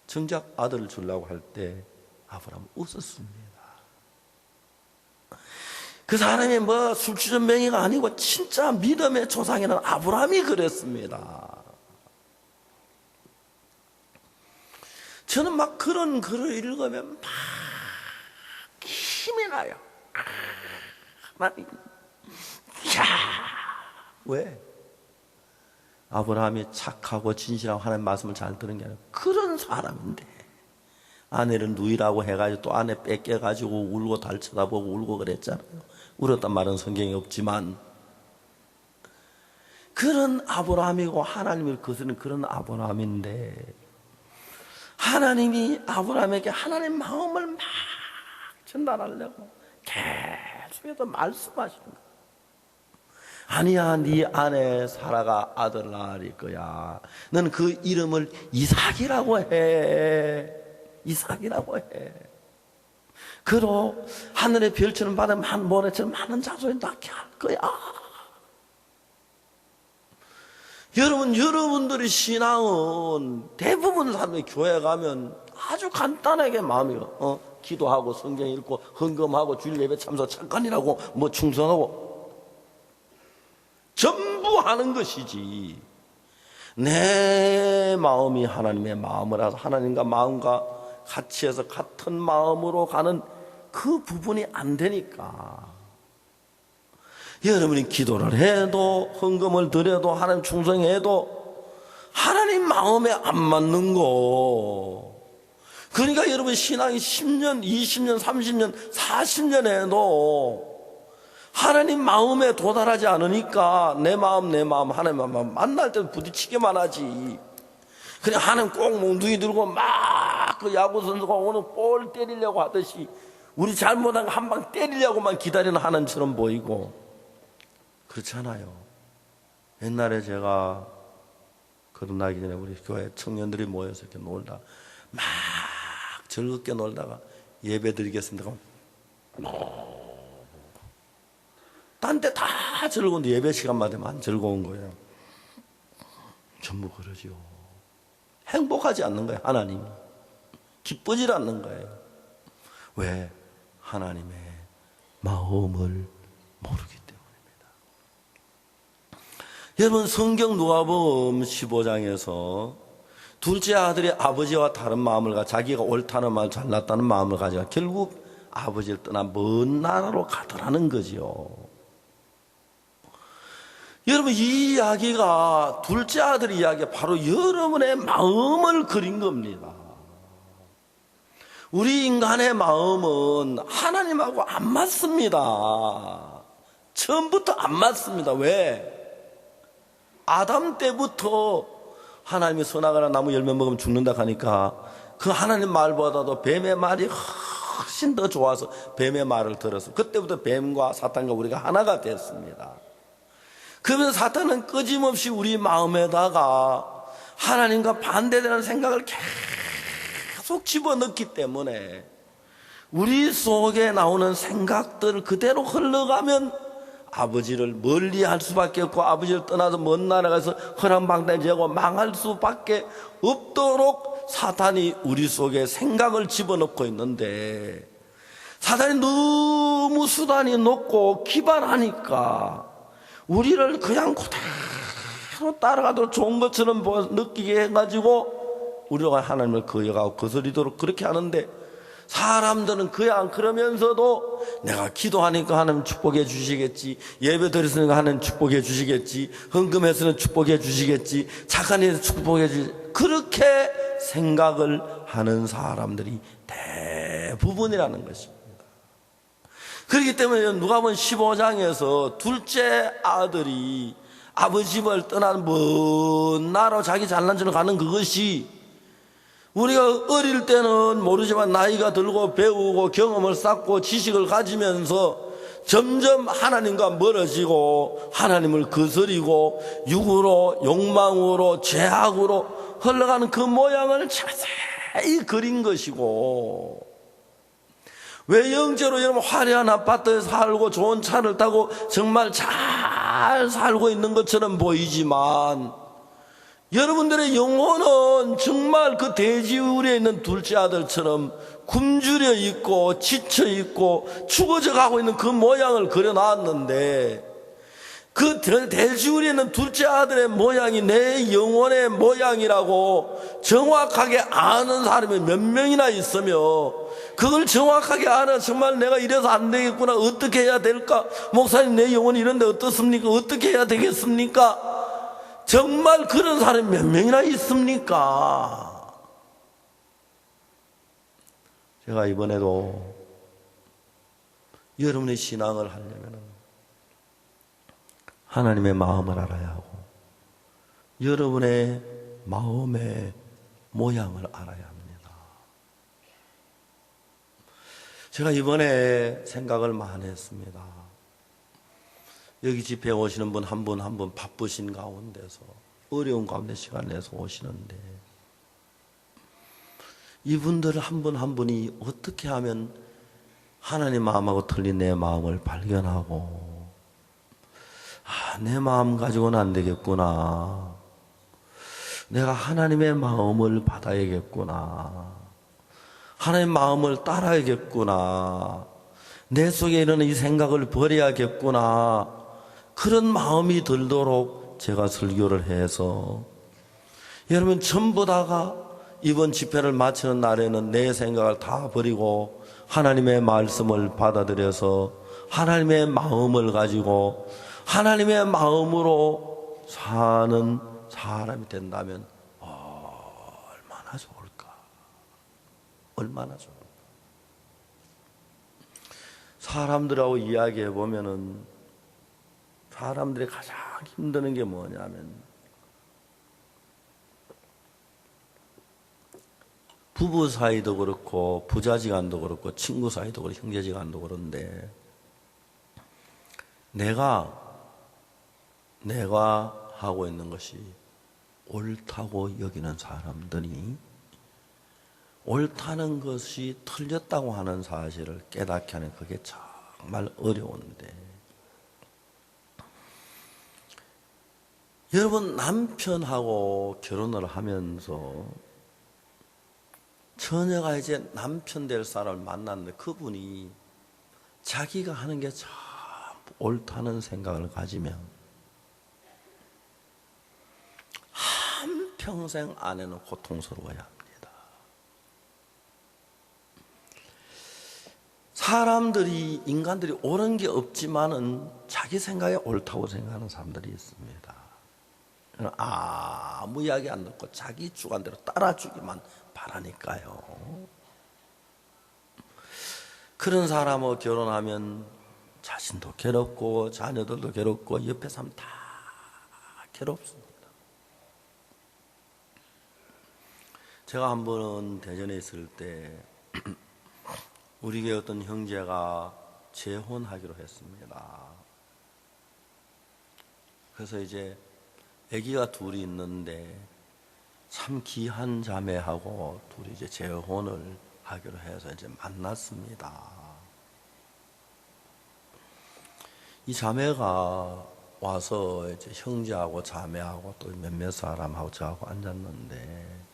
정작 아들을 주려고 할 때 아브라함은 웃었습니다. 그 사람이 뭐 술취전 명의가 아니고 진짜 믿음의 조상이라는 아브라함이 그랬습니다. 저는 막 그런 글을 읽으면 막 힘이 나요. 왜? 아브라함이 착하고 진실하고 하나님 말씀을 잘 들은 게 아니라 그런 사람인데 아내를 누이라고 해가지고 또 아내 뺏겨가지고 울고 달 쳐다보고 울고 그랬잖아요. 울었단 말은 성경에 없지만 그런 아브라함이고 하나님을 거스르는 그런 아브라함인데 하나님이 아브라함에게 하나님 마음을 막 전달하려고 계속해서 말씀하시는 거예요. 아니야, 네 아내 사라가 아들 낳을 거야. 너는 그 이름을 이삭이라고 해. 이삭이라고 해. 그로 하늘의 별처럼 바다 모래처럼 많은 자손이 낳게 할 거야. 여러분들의 신앙은 대부분 사람이 교회 가면 아주 간단하게 마음이 기도하고 성경 읽고 헌금하고 주일 예배 참석 잠깐이라고 뭐 충성하고 전부 하는 것이지. 내 마음이 하나님의 마음이라서 하나님과 마음과 같이 해서 같은 마음으로 가는 그 부분이 안 되니까 여러분이 기도를 해도 헌금을 드려도 하나님 충성해도 하나님 마음에 안 맞는 거. 그러니까 여러분 신앙이 10년, 20년, 30년, 40년 해도 하나님 마음에 도달하지 않으니까 내 마음 하나님 마음 만날 때 부딪히기만 하지. 그냥 하나님 꼭 몽둥이 들고 막 그 야구 선수가 오늘 볼 때리려고 하듯이 우리 잘못한 거 한 방 때리려고만 기다리는 하나님처럼 보이고 그렇잖아요. 옛날에 제가 거듭나기 전에 우리 교회 청년들이 모여서 이렇게 놀다 막 즐겁게 놀다가 예배 드리겠습니다. 딴 데 다 즐거운데 예배 시간만 되면 안 즐거운 거예요. 전부 그러죠. 행복하지 않는 거예요. 하나님이 기쁘지 않는 거예요. 왜? 하나님의 마음을 모르기 때문입니다. 여러분 성경 누가복음 15장에서 둘째 아들이 아버지와 다른 마음을 가지고 자기가 옳다는 말 잘났다는 마음을 가지고 결국 아버지를 떠나 먼 나라로 가더라는 거지요. 여러분 이 이야기가 둘째 아들 이야기가 바로 여러분의 마음을 그린 겁니다. 우리 인간의 마음은 하나님하고 안 맞습니다. 처음부터 안 맞습니다. 왜? 아담 때부터 하나님이 선악과나 나무 열매 먹으면 죽는다 하니까 그 하나님 말보다도 뱀의 말이 훨씬 더 좋아서 뱀의 말을 들어서 그때부터 뱀과 사탄과 우리가 하나가 됐습니다. 그러면서 사탄은 끊임없이 우리 마음에다가 하나님과 반대되는 생각을 계속 집어넣기 때문에 우리 속에 나오는 생각들 그대로 흘러가면 아버지를 멀리할 수밖에 없고 아버지를 떠나서 먼 나라 가서 허랑방탕하고 망할 수밖에 없도록 사탄이 우리 속에 생각을 집어넣고 있는데, 사탄이 너무 수단이 높고 기발하니까 우리를 그냥 그대로 따라가도 좋은 것처럼 느끼게 해가지고 우리가 하나님을 거역하고 거스리도록 그렇게 하는데, 사람들은 그냥 그러면서도 내가 기도하니까 하나님 축복해 주시겠지, 예배 드렸으니까 하나님 축복해 주시겠지, 헌금했으면 축복해 주시겠지, 착한 일에서 축복해 주시겠지, 그렇게 생각을 하는 사람들이 대부분이라는 것입니다. 그렇기 때문에 누가복음 15장에서 둘째 아들이 아버지 집을 떠난 먼 나라로 자기 잘난 줄로 가는 그것이, 우리가 어릴 때는 모르지만 나이가 들고 배우고 경험을 쌓고 지식을 가지면서 점점 하나님과 멀어지고 하나님을 거스리고 육으로 욕망으로 죄악으로 흘러가는 그 모양을 자세히 그린 것이고, 왜 영적으로 여러분 화려한 아파트에 살고 좋은 차를 타고 정말 잘 살고 있는 것처럼 보이지만, 여러분들의 영혼은 정말 그 돼지우리에 있는 둘째 아들처럼 굶주려 있고 지쳐 있고 죽어져 가고 있는 그 모양을 그려놨는데, 그 돼지우리에 있는 둘째 아들의 모양이 내 영혼의 모양이라고 정확하게 아는 사람이 몇 명이나 있으며, 그걸 정확하게 알아 정말 내가 이래서 안 되겠구나, 어떻게 해야 될까, 목사님 내 영혼이 이런데 어떻습니까, 어떻게 해야 되겠습니까, 정말 그런 사람이 몇 명이나 있습니까? 제가 이번에도 여러분의 신앙을 하려면 하나님의 마음을 알아야 하고 여러분의 마음의 모양을 알아야 합니다. 제가 이번에 생각을 많이 했습니다. 여기 집회에 오시는 분 한 분 한 분 바쁘신 가운데서 어려운 가운데 시간 내서 오시는데, 이분들 한 분 한 분이 어떻게 하면 하나님 마음하고 틀린 내 마음을 발견하고, 내 마음 가지고는 안 되겠구나, 내가 하나님의 마음을 받아야겠구나, 하나님의 마음을 따라야겠구나, 내 속에 있는 이 생각을 버려야겠구나, 그런 마음이 들도록 제가 설교를 해서, 여러분 전부 다가 이번 집회를 마치는 날에는 내 생각을 다 버리고 하나님의 말씀을 받아들여서 하나님의 마음을 가지고 하나님의 마음으로 사는 사람이 된다면 얼마나 좋을까, 얼마나 좋을까. 사람들하고 이야기해 보면은 사람들이 가장 힘드는 게 뭐냐면, 부부 사이도 그렇고 부자지간도 그렇고 친구 사이도 그렇고 형제지간도 그런데, 내가 하고 있는 것이 옳다고 여기는 사람들이 옳다는 것이 틀렸다고 하는 사실을 깨닫게 하는, 그게 정말 어려운데, 여러분 남편하고 결혼을 하면서 처녀가 이제 남편 될 사람을 만났는데, 그분이 자기가 하는 게 참 옳다는 생각을 가지면 한평생 아내는 고통스러워야 합니다. 사람들이, 인간들이 옳은 게 없지만은 자기 생각에 옳다고 생각하는 사람들이 있습니다. 아무 이야기 안 듣고 자기 주관대로 따라주기만 바라니까요. 그런 사람하고 결혼하면 자신도 괴롭고 자녀들도 괴롭고 옆에 사람 다 괴롭습니다. 제가 한 번은 대전에 있을 때 우리 교회 어떤 형제가 재혼하기로 했습니다. 그래서 이제 아기가 둘이 있는데 참 귀한 자매하고 둘이 이제 재혼을 하기로 해서 이제 만났습니다. 이 자매가 와서 이제 형제하고 자매하고 또 몇몇 사람하고 저하고 앉았는데,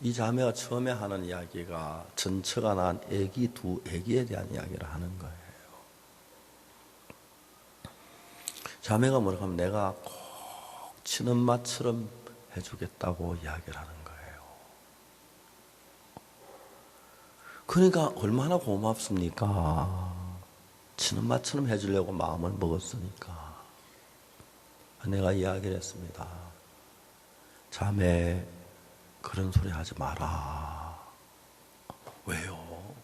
이 자매가 처음에 하는 이야기가 전처가 낳은 두 아기에 대한 이야기를 하는 거예요. 자매가 뭐라고 하면 내가 꼭 친엄마처럼 해주겠다고 이야기를 하는 거예요. 그러니까 얼마나 고맙습니까? 친엄마처럼 해주려고 마음을 먹었으니까. 내가 이야기를 했습니다. 자매, 그런 소리 하지 마라. 왜요?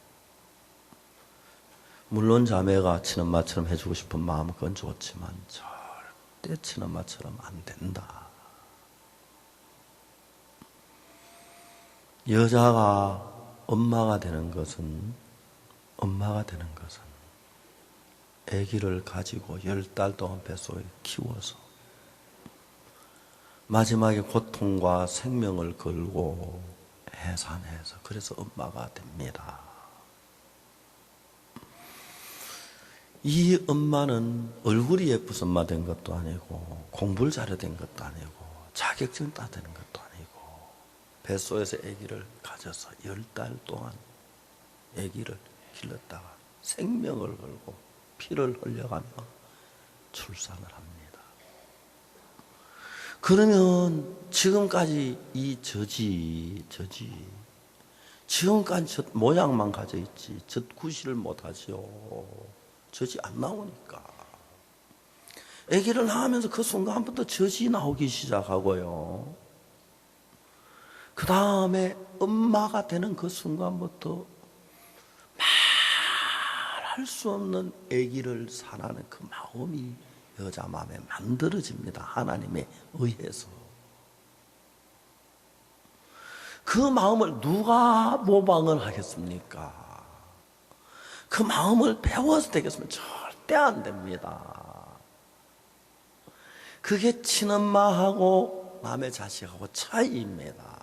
물론 자매가 친엄마처럼 해주고 싶은 마음은 그건 좋지만 절대 친엄마처럼 안 된다. 여자가 엄마가 되는 것은 아기를 가지고 10달 동안 뱃속에 키워서 마지막에 고통과 생명을 걸고 해산해서 그래서 엄마가 됩니다. 이 엄마는 얼굴이 예뻐서 엄마 된 것도 아니고 공부를 잘해 된 것도 아니고 자격증 따되는 것도 아니고 뱃속에서 아기를 가져서 10달 동안 아기를 길렀다가 생명을 걸고 피를 흘려가며 출산을 합니다. 그러면 지금까지 이 저지 지금까지 모양만 가져 있지 젖구실을 못하지요. 젖이 안 나오니까. 아기를 낳으면서 그 순간부터 젖이 나오기 시작하고요. 그 다음에 엄마가 되는 그 순간부터 말할 수 없는 아기를 사랑하는 그 마음이 여자 마음에 만들어집니다. 하나님에 의해서. 그 마음을 누가 모방을 하겠습니까? 그 마음을 배워서 되겠으면 절대 안 됩니다. 그게 친엄마하고 남의 자식하고 차이입니다.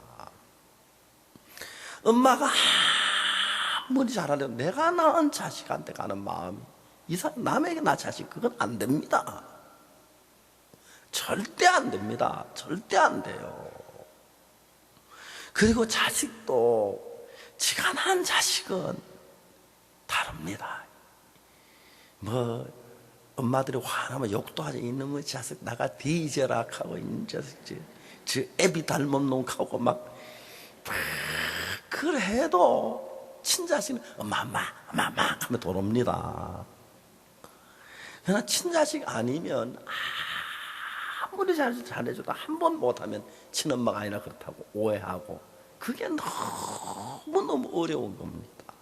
엄마가 아무리 잘하려도 내가 낳은 자식한테 가는 마음이 이 사람 남에게 낳은 자식 그건 안 됩니다. 절대 안 됩니다. 절대 안 돼요. 그리고 자식도 지가 낳은 자식은 다릅니다. 뭐 엄마들이 화나면 욕도 하지. 이놈의 자식 나가 뒤져락하고 이놈 자식 저 애비 닮은 놈 하고 막 그래도 친자식은 엄마 하면 돌아옵니다. 그러나 친자식 아니면 아무리 잘해줘도 한 번 못하면 친엄마가 아니라 그렇다고 오해하고 그게 너무너무 어려운 겁니다.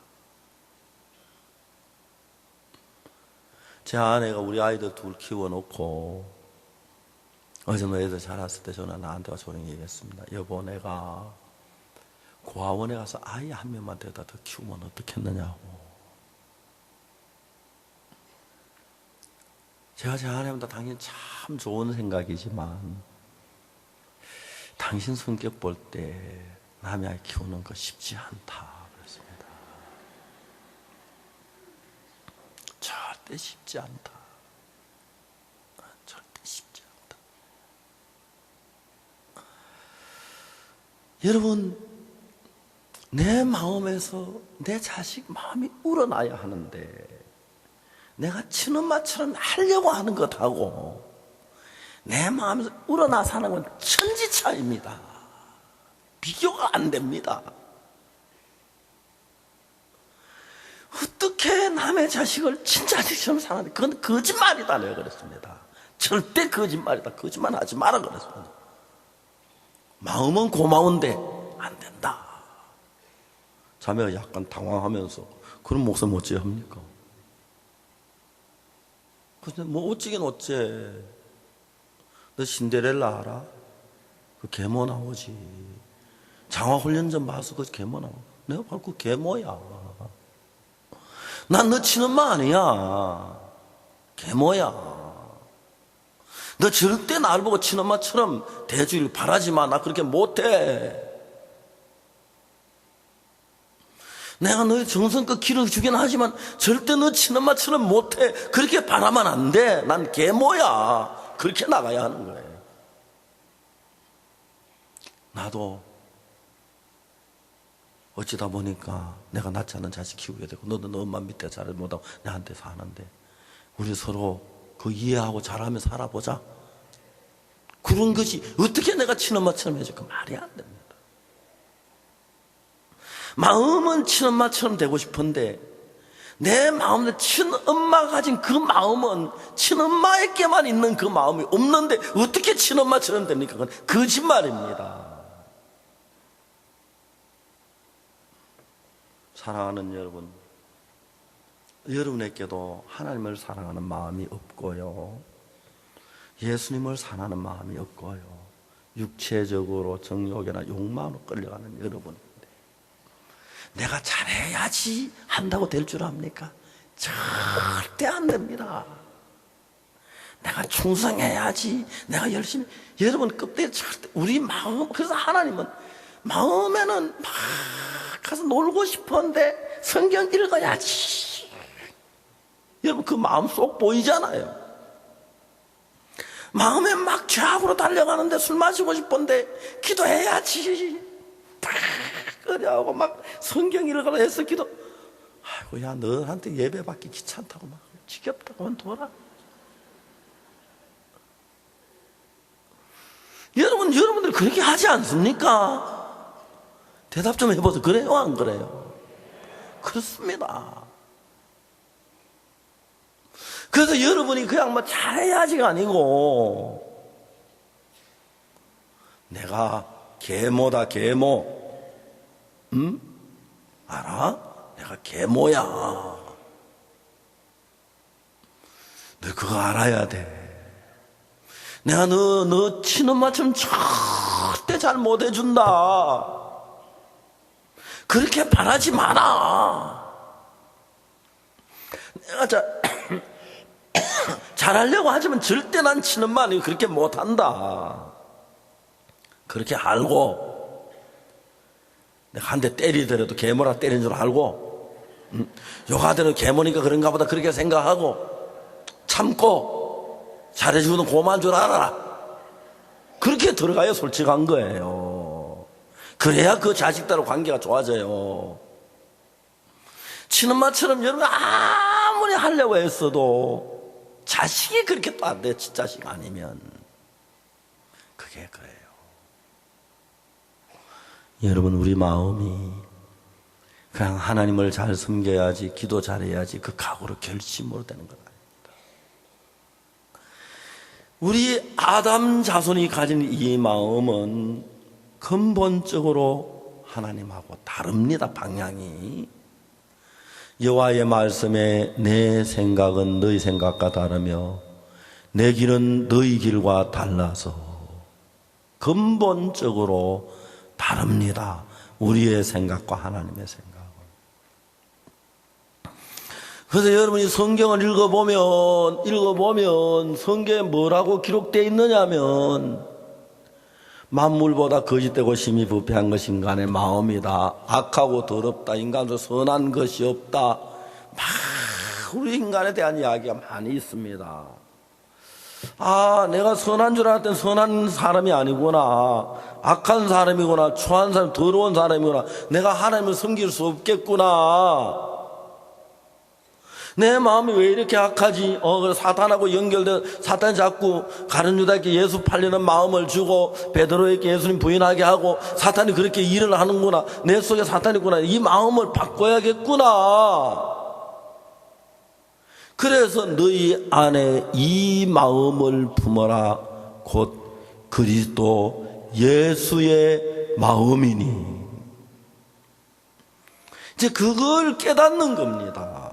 제 아내가 우리 아이들 둘 키워놓고 어제 뭐 애들 자랐을 때 저는 나한테 조용히 얘기했습니다. 여보, 내가 고아원에 가서 아이 한 명만 데려다 더 키우면 어떻겠느냐고. 제가 제 아내보다 당신 참 좋은 생각이지만 당신 성격 볼 때 남의 아이 키우는 거 쉽지 않다 그랬습니다. 절대 쉽지 않다. 절대 쉽지 않다. 여러분, 내 마음에서 내 자식 마음이 우러나야 하는데 내가 친엄마처럼 하려고 하는 것하고 내 마음에서 우러나 사는 건 천지차이입니다. 비교가 안 됩니다. 어떻게 남의 자식을 친자식처럼 사는데 그건 거짓말이다 내가 그랬습니다. 절대 거짓말이다. 거짓말하지 마라 그랬습니다. 마음은 고마운데 안 된다. 자매가 약간 당황하면서 그런 목소리 어찌 합니까? 근데 뭐 어찌긴 어째. 너 신데렐라 알아? 그 계모 나오지. 장화훈련전 봐서 그 계모 나와. 내가 바로 그 계모야. 난 너 친엄마 아니야. 계모야. 너 절대 나를 보고 친엄마처럼 대주길 바라지 마. 나 그렇게 못해. 내가 너의 정성껏 기르주긴 하지만 절대 너 친엄마처럼 못해. 그렇게 바라면 안 돼. 난 계모야. 그렇게 나가야 하는 거예요. 나도 어찌다 보니까 내가 낳지 않은 자식 키우게 되고 너도 너 엄마 밑에 잘 못하고 내한테 사는데 우리 서로 그 이해하고 잘하며 살아보자. 그런 것이 어떻게 내가 친엄마처럼 해줄까? 말이 안 됩니다. 마음은 친엄마처럼 되고 싶은데 내 마음은 친엄마가 가진 그 마음은 친엄마에게만 있는 그 마음이 없는데 어떻게 친엄마처럼 됩니까? 그건 거짓말입니다. 사랑하는 여러분, 여러분에게도 하나님을 사랑하는 마음이 없고요, 예수님을 사랑하는 마음이 없고요, 육체적으로 정욕이나 욕망으로 끌려가는 여러분인데 내가 잘해야지 한다고 될 줄 압니까? 절대 안 됩니다. 내가 충성해야지, 내가 열심히, 여러분 그때 절대 우리 마음, 그래서 하나님은 마음에는 막 가서 놀고 싶었는데 성경 읽어야지. 여러분 그 마음 속 보이잖아요. 마음에 막 죄악으로 달려가는데 술 마시고 싶은데 기도해야지. 그래하고 막 성경 읽으라 해서 기도. 아이고 야 너한테 예배 받기 귀찮다고 막 지겹다고 돌아. 여러분들 그렇게 하지 않습니까? 대답 좀 해보세요. 그래요 안 그래요? 그렇습니다. 그래서 여러분이 그냥 뭐 잘해야지가 아니고 내가 계모다 계모. 응? 알아? 내가 계모야. 너 그거 알아야 돼. 내가 너 친엄마처럼 절대 잘 못해준다. 그렇게 바라지 마라. 내가 잘하려고 하지만 절대 난 친엄마는 그렇게 못한다. 그렇게 알고 내가 한 대 때리더라도 계모라 때린 줄 알고 욕하더라도 계모니까 그런가 보다 그렇게 생각하고 참고 잘해주는 고마운 줄 알아라. 그렇게 들어가야 솔직한 거예요. 그래야 그 자식들하고 관계가 좋아져요. 친엄마처럼 여러분 아무리 하려고 했어도 자식이 그렇게 또 안 돼. 자식 아니면 그게 그래요. 여러분 우리 마음이 그냥 하나님을 잘 섬겨야지, 기도 잘해야지 그 각오로 결심으로 되는 것 아닙니다. 우리 아담 자손이 가진 이 마음은 근본적으로 하나님하고 다릅니다. 방향이. 여호와의 말씀에 내 생각은 너희 생각과 다르며 내 길은 너희 길과 달라서 근본적으로 다릅니다. 우리의 생각과 하나님의 생각은. 그래서 여러분이 성경을 읽어보면 성경에 뭐라고 기록되어 있느냐면 만물보다 거짓되고 심히 부패한 것이 인간의 마음이다. 악하고 더럽다. 인간도 선한 것이 없다. 막 우리 인간에 대한 이야기가 많이 있습니다. 아, 내가 선한 줄 알았더니 선한 사람이 아니구나. 악한 사람이구나. 추한 사람, 더러운 사람이구나. 내가 하나님을 섬길 수 없겠구나. 내 마음이 왜 이렇게 악하지? 사탄하고 연결된, 사탄이 자꾸 가룟 유다에게 예수 팔리는 마음을 주고 베드로에게 예수님 부인하게 하고 사탄이 그렇게 일을 하는구나. 내 속에 사탄이 있구나. 이 마음을 바꿔야겠구나. 그래서 너희 안에 이 마음을 품어라. 곧 그리스도 예수의 마음이니. 이제 그걸 깨닫는 겁니다.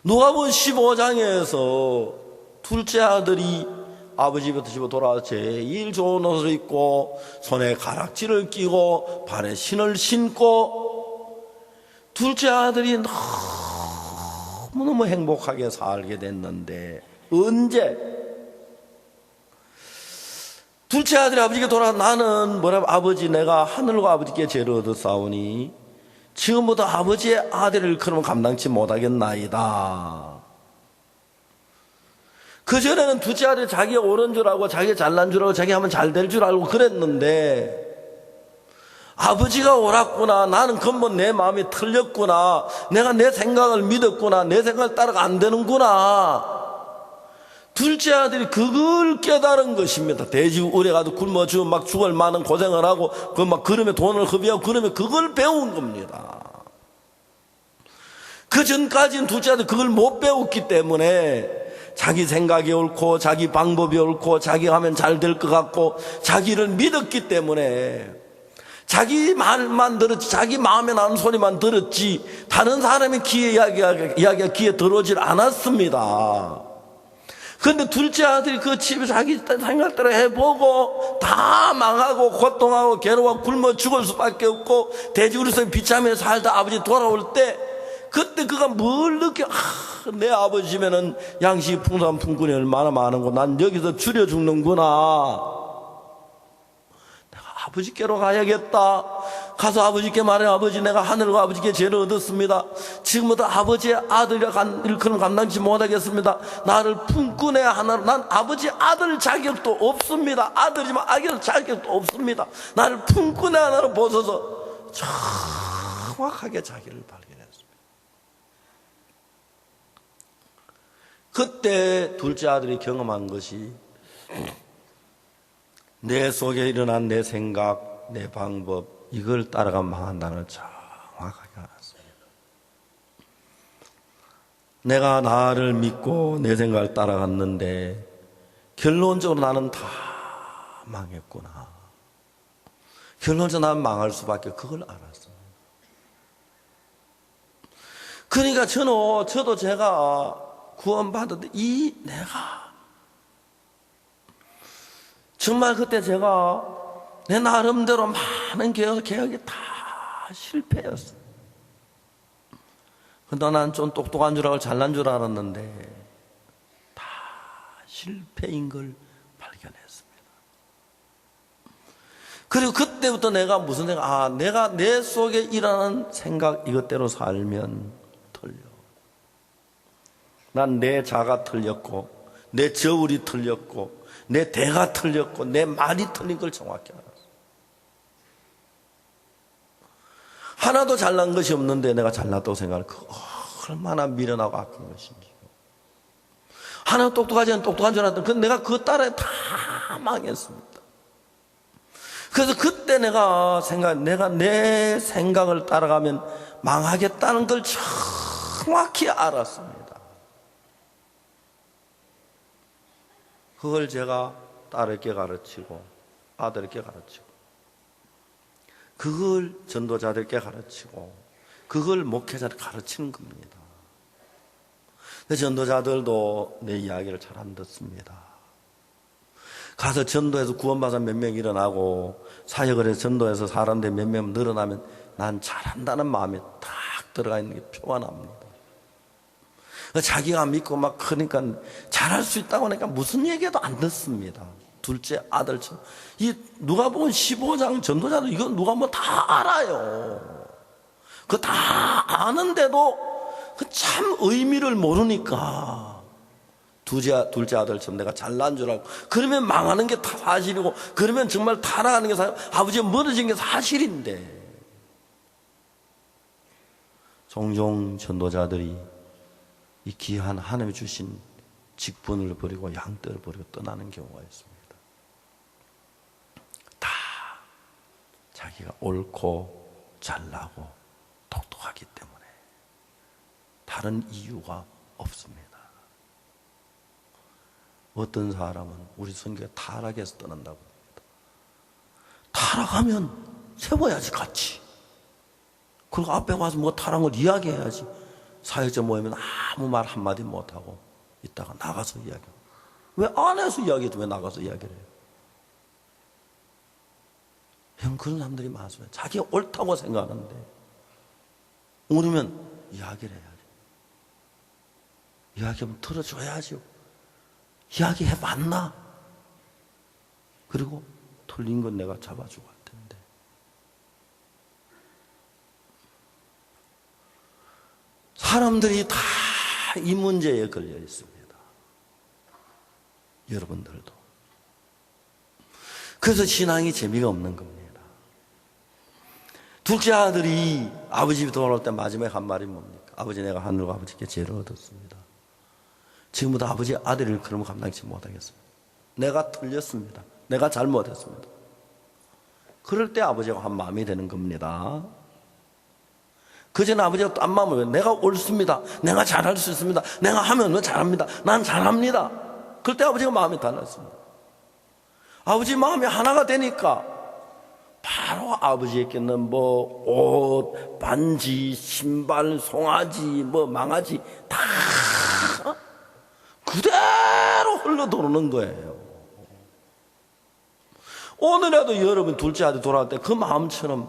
누가복음 15장에서 둘째 아들이 아버지 집부터 집어 돌아와서 제일 좋은 옷을 입고 손에 가락지를 끼고 발에 신을 신고 둘째 아들이 너무너무 행복하게 살게 됐는데 언제? 둘째 아들이 아버지께 돌아와 나는 아버지 내가 하늘과 아버지께 죄를 얻었사오니 지금부터 아버지의 아들을 그러면 감당치 못하겠나이다. 그전에는 둘째 아들이 자기가 옳은 줄 알고 자기가 잘난 줄 알고 자기 하면 잘 될 줄 알고 그랬는데 아버지가 옳았구나. 나는 근본 내 마음이 틀렸구나. 내가 내 생각을 믿었구나. 내 생각을 따라가 안 되는구나. 둘째 아들이 그걸 깨달은 것입니다. 돼지 우에 가도 굶어 죽어 막 죽을 만한 고생을 하고 그 막 그름에 돈을 허비하고 그러면 그걸 배운 겁니다. 그 전까지는 둘째 아들이 그걸 못 배웠기 때문에 자기 생각이 옳고 자기 방법이 옳고 자기가 하면 잘 될 것 같고 자기를 믿었기 때문에 자기 말만 들었지 자기 마음에 나는 소리만 들었지 다른 사람의 이야기가 귀에 들어오질 않았습니다. 그런데 둘째 아들이 그 집에 자기 생각대로 해보고 다 망하고 고통하고 괴로워 굶어 죽을 수밖에 없고 돼지우리에서 비참해 살다 아버지 돌아올 때 그때 그가 뭘 느껴? 내 아버지면은 양식 풍성한 품꾼이 얼마나 많은고 난 여기서 줄여 죽는구나. 내가 아버지께로 가야겠다. 가서 아버지께 말해. 아버지, 내가 하늘과 아버지께 죄를 얻었습니다. 지금부터 아버지의 아들이라 일컬음 감당치 못하겠습니다. 나를 품꾼의 하나로 난 아버지 아들 자격도 없습니다. 아들이지만 아들 자격도 없습니다. 나를 품꾼의 하나로 보셔서 정확하게 자기를 발견했습니다. 그때 둘째 아들이 경험한 것이 내 속에 일어난 내 생각, 내 방법 이걸 따라가 망한다는 걸 정확하게 알았습니다. 내가 나를 믿고 내 생각을 따라갔는데 결론적으로 나는 다 망했구나. 결론적으로 나는 망할 수밖에 그걸 알았습니다. 그러니까 저도 제가 구원받았는데 내가 정말 그때 제가 내 나름대로 많은 개혁이 다 실패였어. 근데 난 좀 똑똑한 줄 알고 잘난 줄 알았는데 다 실패인 걸 발견했습니다. 그리고 그때부터 내가 무슨 생각, 내가 내 속에 일어나는 생각 이것대로 살면 틀려. 난 내 자가 틀렸고 내 저울이 틀렸고 내 대가 틀렸고 내 말이 틀린 걸 정확히 알았어. 하나도 잘난 것이 없는데 내가 잘났다고 생각하는 그 얼마나 미련하고 악한 것인지. 하나 똑똑하지 않은 똑똑한 줄 알았더니 내가 그 따라 다 망했습니다. 그래서 그때 내가 내 생각을 따라가면 망하겠다는 걸 정확히 알았습니다. 그걸 제가 딸에게 가르치고 아들에게 가르치고 그걸 전도자들께 가르치고 그걸 목회자들 가르치는 겁니다. 전도자들도 내 이야기를 잘 안 듣습니다. 가서 전도해서 구원받아 몇 명 일어나고 사역을 해서 전도해서 사람들이 몇 명 늘어나면 난 잘한다는 마음이 딱 들어가 있는 게 표가 납니다. 자기가 믿고 막 그러니까 잘할 수 있다고 하니까 무슨 얘기도 안 듣습니다. 둘째 아들처럼. 이 누가복음 15장 전도자들 이거 누가 뭐 다 알아요. 그거 다 아는데도 그 참 의미를 모르니까 둘째 아들처럼 내가 잘난 줄 알고 그러면 망하는 게 다 사실이고 그러면 정말 타락하는 게 사실 아버지가 멀어진 게 사실인데 종종 전도자들이 이 귀한 하나님이 주신 직분을 버리고 양떼를 버리고 떠나는 경우가 있습니다. 다 자기가 옳고 잘나고 똑똑하기 때문에 다른 이유가 없습니다. 어떤 사람은 우리 선교에 타락해서 떠난다고 합니다. 타락하면 세워야지 같이. 그리고 앞에 와서 뭐 타락한 걸 이야기해야지. 사역자 모이면 아무 말 한마디 못하고 있다가 나가서 이야기하고. 왜 안에서 이야기해도 왜 나가서 이야기를 해요? 형 그런 사람들이 많습니다. 자기가 옳다고 생각하는데 모르면 이야기를 해야지. 이야기하면 들어줘야죠. 이야기해봤나? 그리고 틀린 건 내가 잡아주고 할 텐데. 사람들이 다 이 문제에 걸려 있습니다. 여러분들도. 그래서 신앙이 재미가 없는 겁니다. 둘째 아들이 아버지 집에 돌아올 때 마지막에 한 말이 뭡니까? 아버지, 내가 하늘과 아버지께 죄를 얻었습니다. 지금부터 아버지 아들을 그러면 감당치 못하겠습니다. 내가 틀렸습니다. 내가 잘못했습니다. 그럴 때 아버지가 한 마음이 되는 겁니다. 그전에 아버지가 딴 마음을, 내가 옳습니다. 내가 잘할 수 있습니다. 내가 하면 잘합니다. 난 잘합니다. 그럴 때 아버지가 마음이 달랐습니다. 아버지 마음이 하나가 되니까 바로 아버지에게는 옷, 반지, 신발, 송아지, 망아지 다 그대로 흘러도는 거예요. 오늘에도 여러분 둘째 아들 돌아올 때 그 마음처럼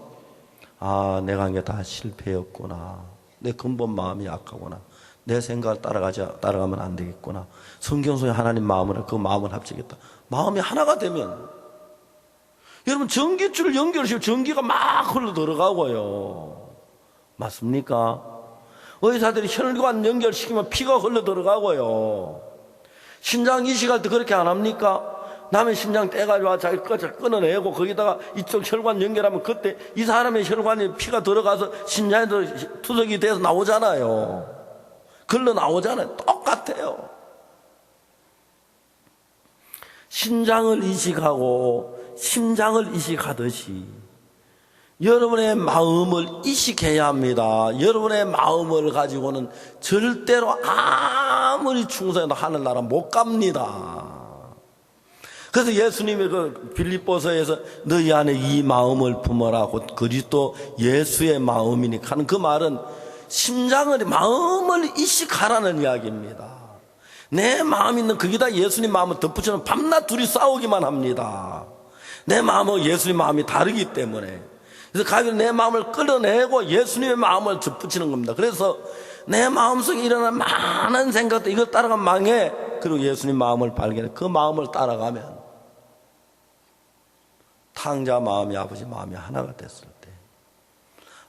내가 한 게 다 실패였구나. 내 근본 마음이 약하구나. 내 생각을 따라가면 안 되겠구나. 성경 속에 하나님 마음으로 그 마음을 합치겠다. 마음이 하나가 되면 여러분 전기줄을 연결시키면 전기가 막 흘러 들어가고요. 맞습니까? 의사들이 혈관 연결시키면 피가 흘러 들어가고요. 신장 이식할 때 그렇게 안 합니까? 남의 심장 떼가지고 자기 끝을 끊어내고 거기다가 이쪽 혈관 연결하면 그때 이 사람의 혈관에 피가 들어가서 심장에도 투석이 돼서 나오잖아요. 글러 나오잖아요. 똑같아요. 신장을 이식하고 심장을 이식하듯이 여러분의 마음을 이식해야 합니다. 여러분의 마음을 가지고는 절대로 아무리 충성해도 하늘나라 못 갑니다. 그래서 예수님의 그 빌립보서에서 너희 안에 이 마음을 품어라 곧 그리스도 예수의 마음이니까 하는 그 말은 심장을 마음을 이식하라는 이야기입니다. 내 마음 있는 거기다 예수님 마음을 덧붙이면 밤낮 둘이 싸우기만 합니다. 내 마음하고 예수님 마음이 다르기 때문에. 그래서 가비로 내 마음을 끌어내고 예수님의 마음을 덧붙이는 겁니다. 그래서 내 마음속에 일어나는 많은 생각들 이걸 따라가면 망해. 그리고 예수님 마음을 발견해 그 마음을 따라가면 탕자 마음이 아버지 마음이 하나가 됐을 때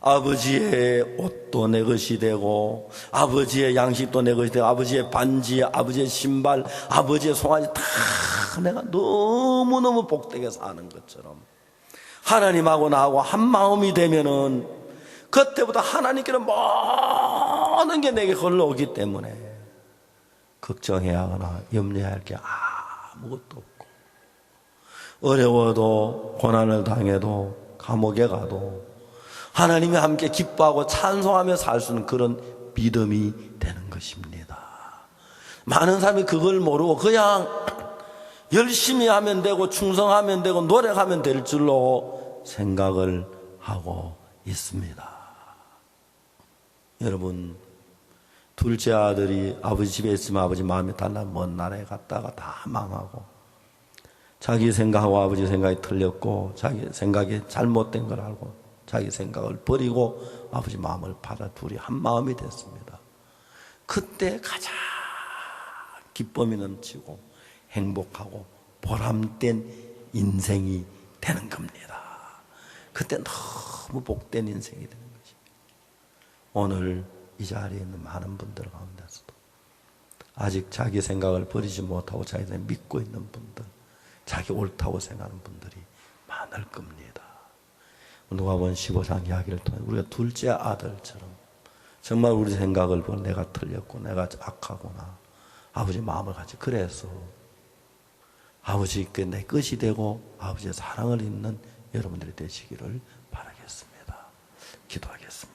아버지의 옷도 내 것이 되고 아버지의 양식도 내 것이 되고 아버지의 반지, 아버지의 신발, 아버지의 송아지 다 내가 너무너무 복되게 사는 것처럼 하나님하고 나하고 한 마음이 되면은 그때부터 하나님께는 모든 게 내게 걸러오기 때문에 걱정해야 하거나 염려해야 할 게 아무것도 없고 어려워도 고난을 당해도 감옥에 가도 하나님이 함께 기뻐하고 찬송하며 살 수 있는 그런 믿음이 되는 것입니다. 많은 사람이 그걸 모르고 그냥 열심히 하면 되고 충성하면 되고 노력하면 될 줄로 생각을 하고 있습니다. 여러분 둘째 아들이 아버지 집에 있으면 아버지 마음이 달라 먼 나라에 갔다가 다 망하고 자기 생각하고 아버지 생각이 틀렸고 자기 생각이 잘못된 걸 알고 자기 생각을 버리고 아버지 마음을 받아 둘이 한 마음이 됐습니다. 그때 가장 기쁨이 넘치고 행복하고 보람된 인생이 되는 겁니다. 그때 너무 복된 인생이 되는 것입니다. 오늘 이 자리에 있는 많은 분들 가운데서도 아직 자기 생각을 버리지 못하고 자기를 믿고 있는 분들, 자기 옳다고 생각하는 분들이 많을 겁니다. 누가복음 15장 이야기를 통해 우리가 둘째 아들처럼 정말 우리 생각을 보고 내가 틀렸고 내가 악하구나 아버지 마음을 같이 그래서 아버지께 내 것이 되고 아버지의 사랑을 잇는 여러분들이 되시기를 바라겠습니다. 기도하겠습니다.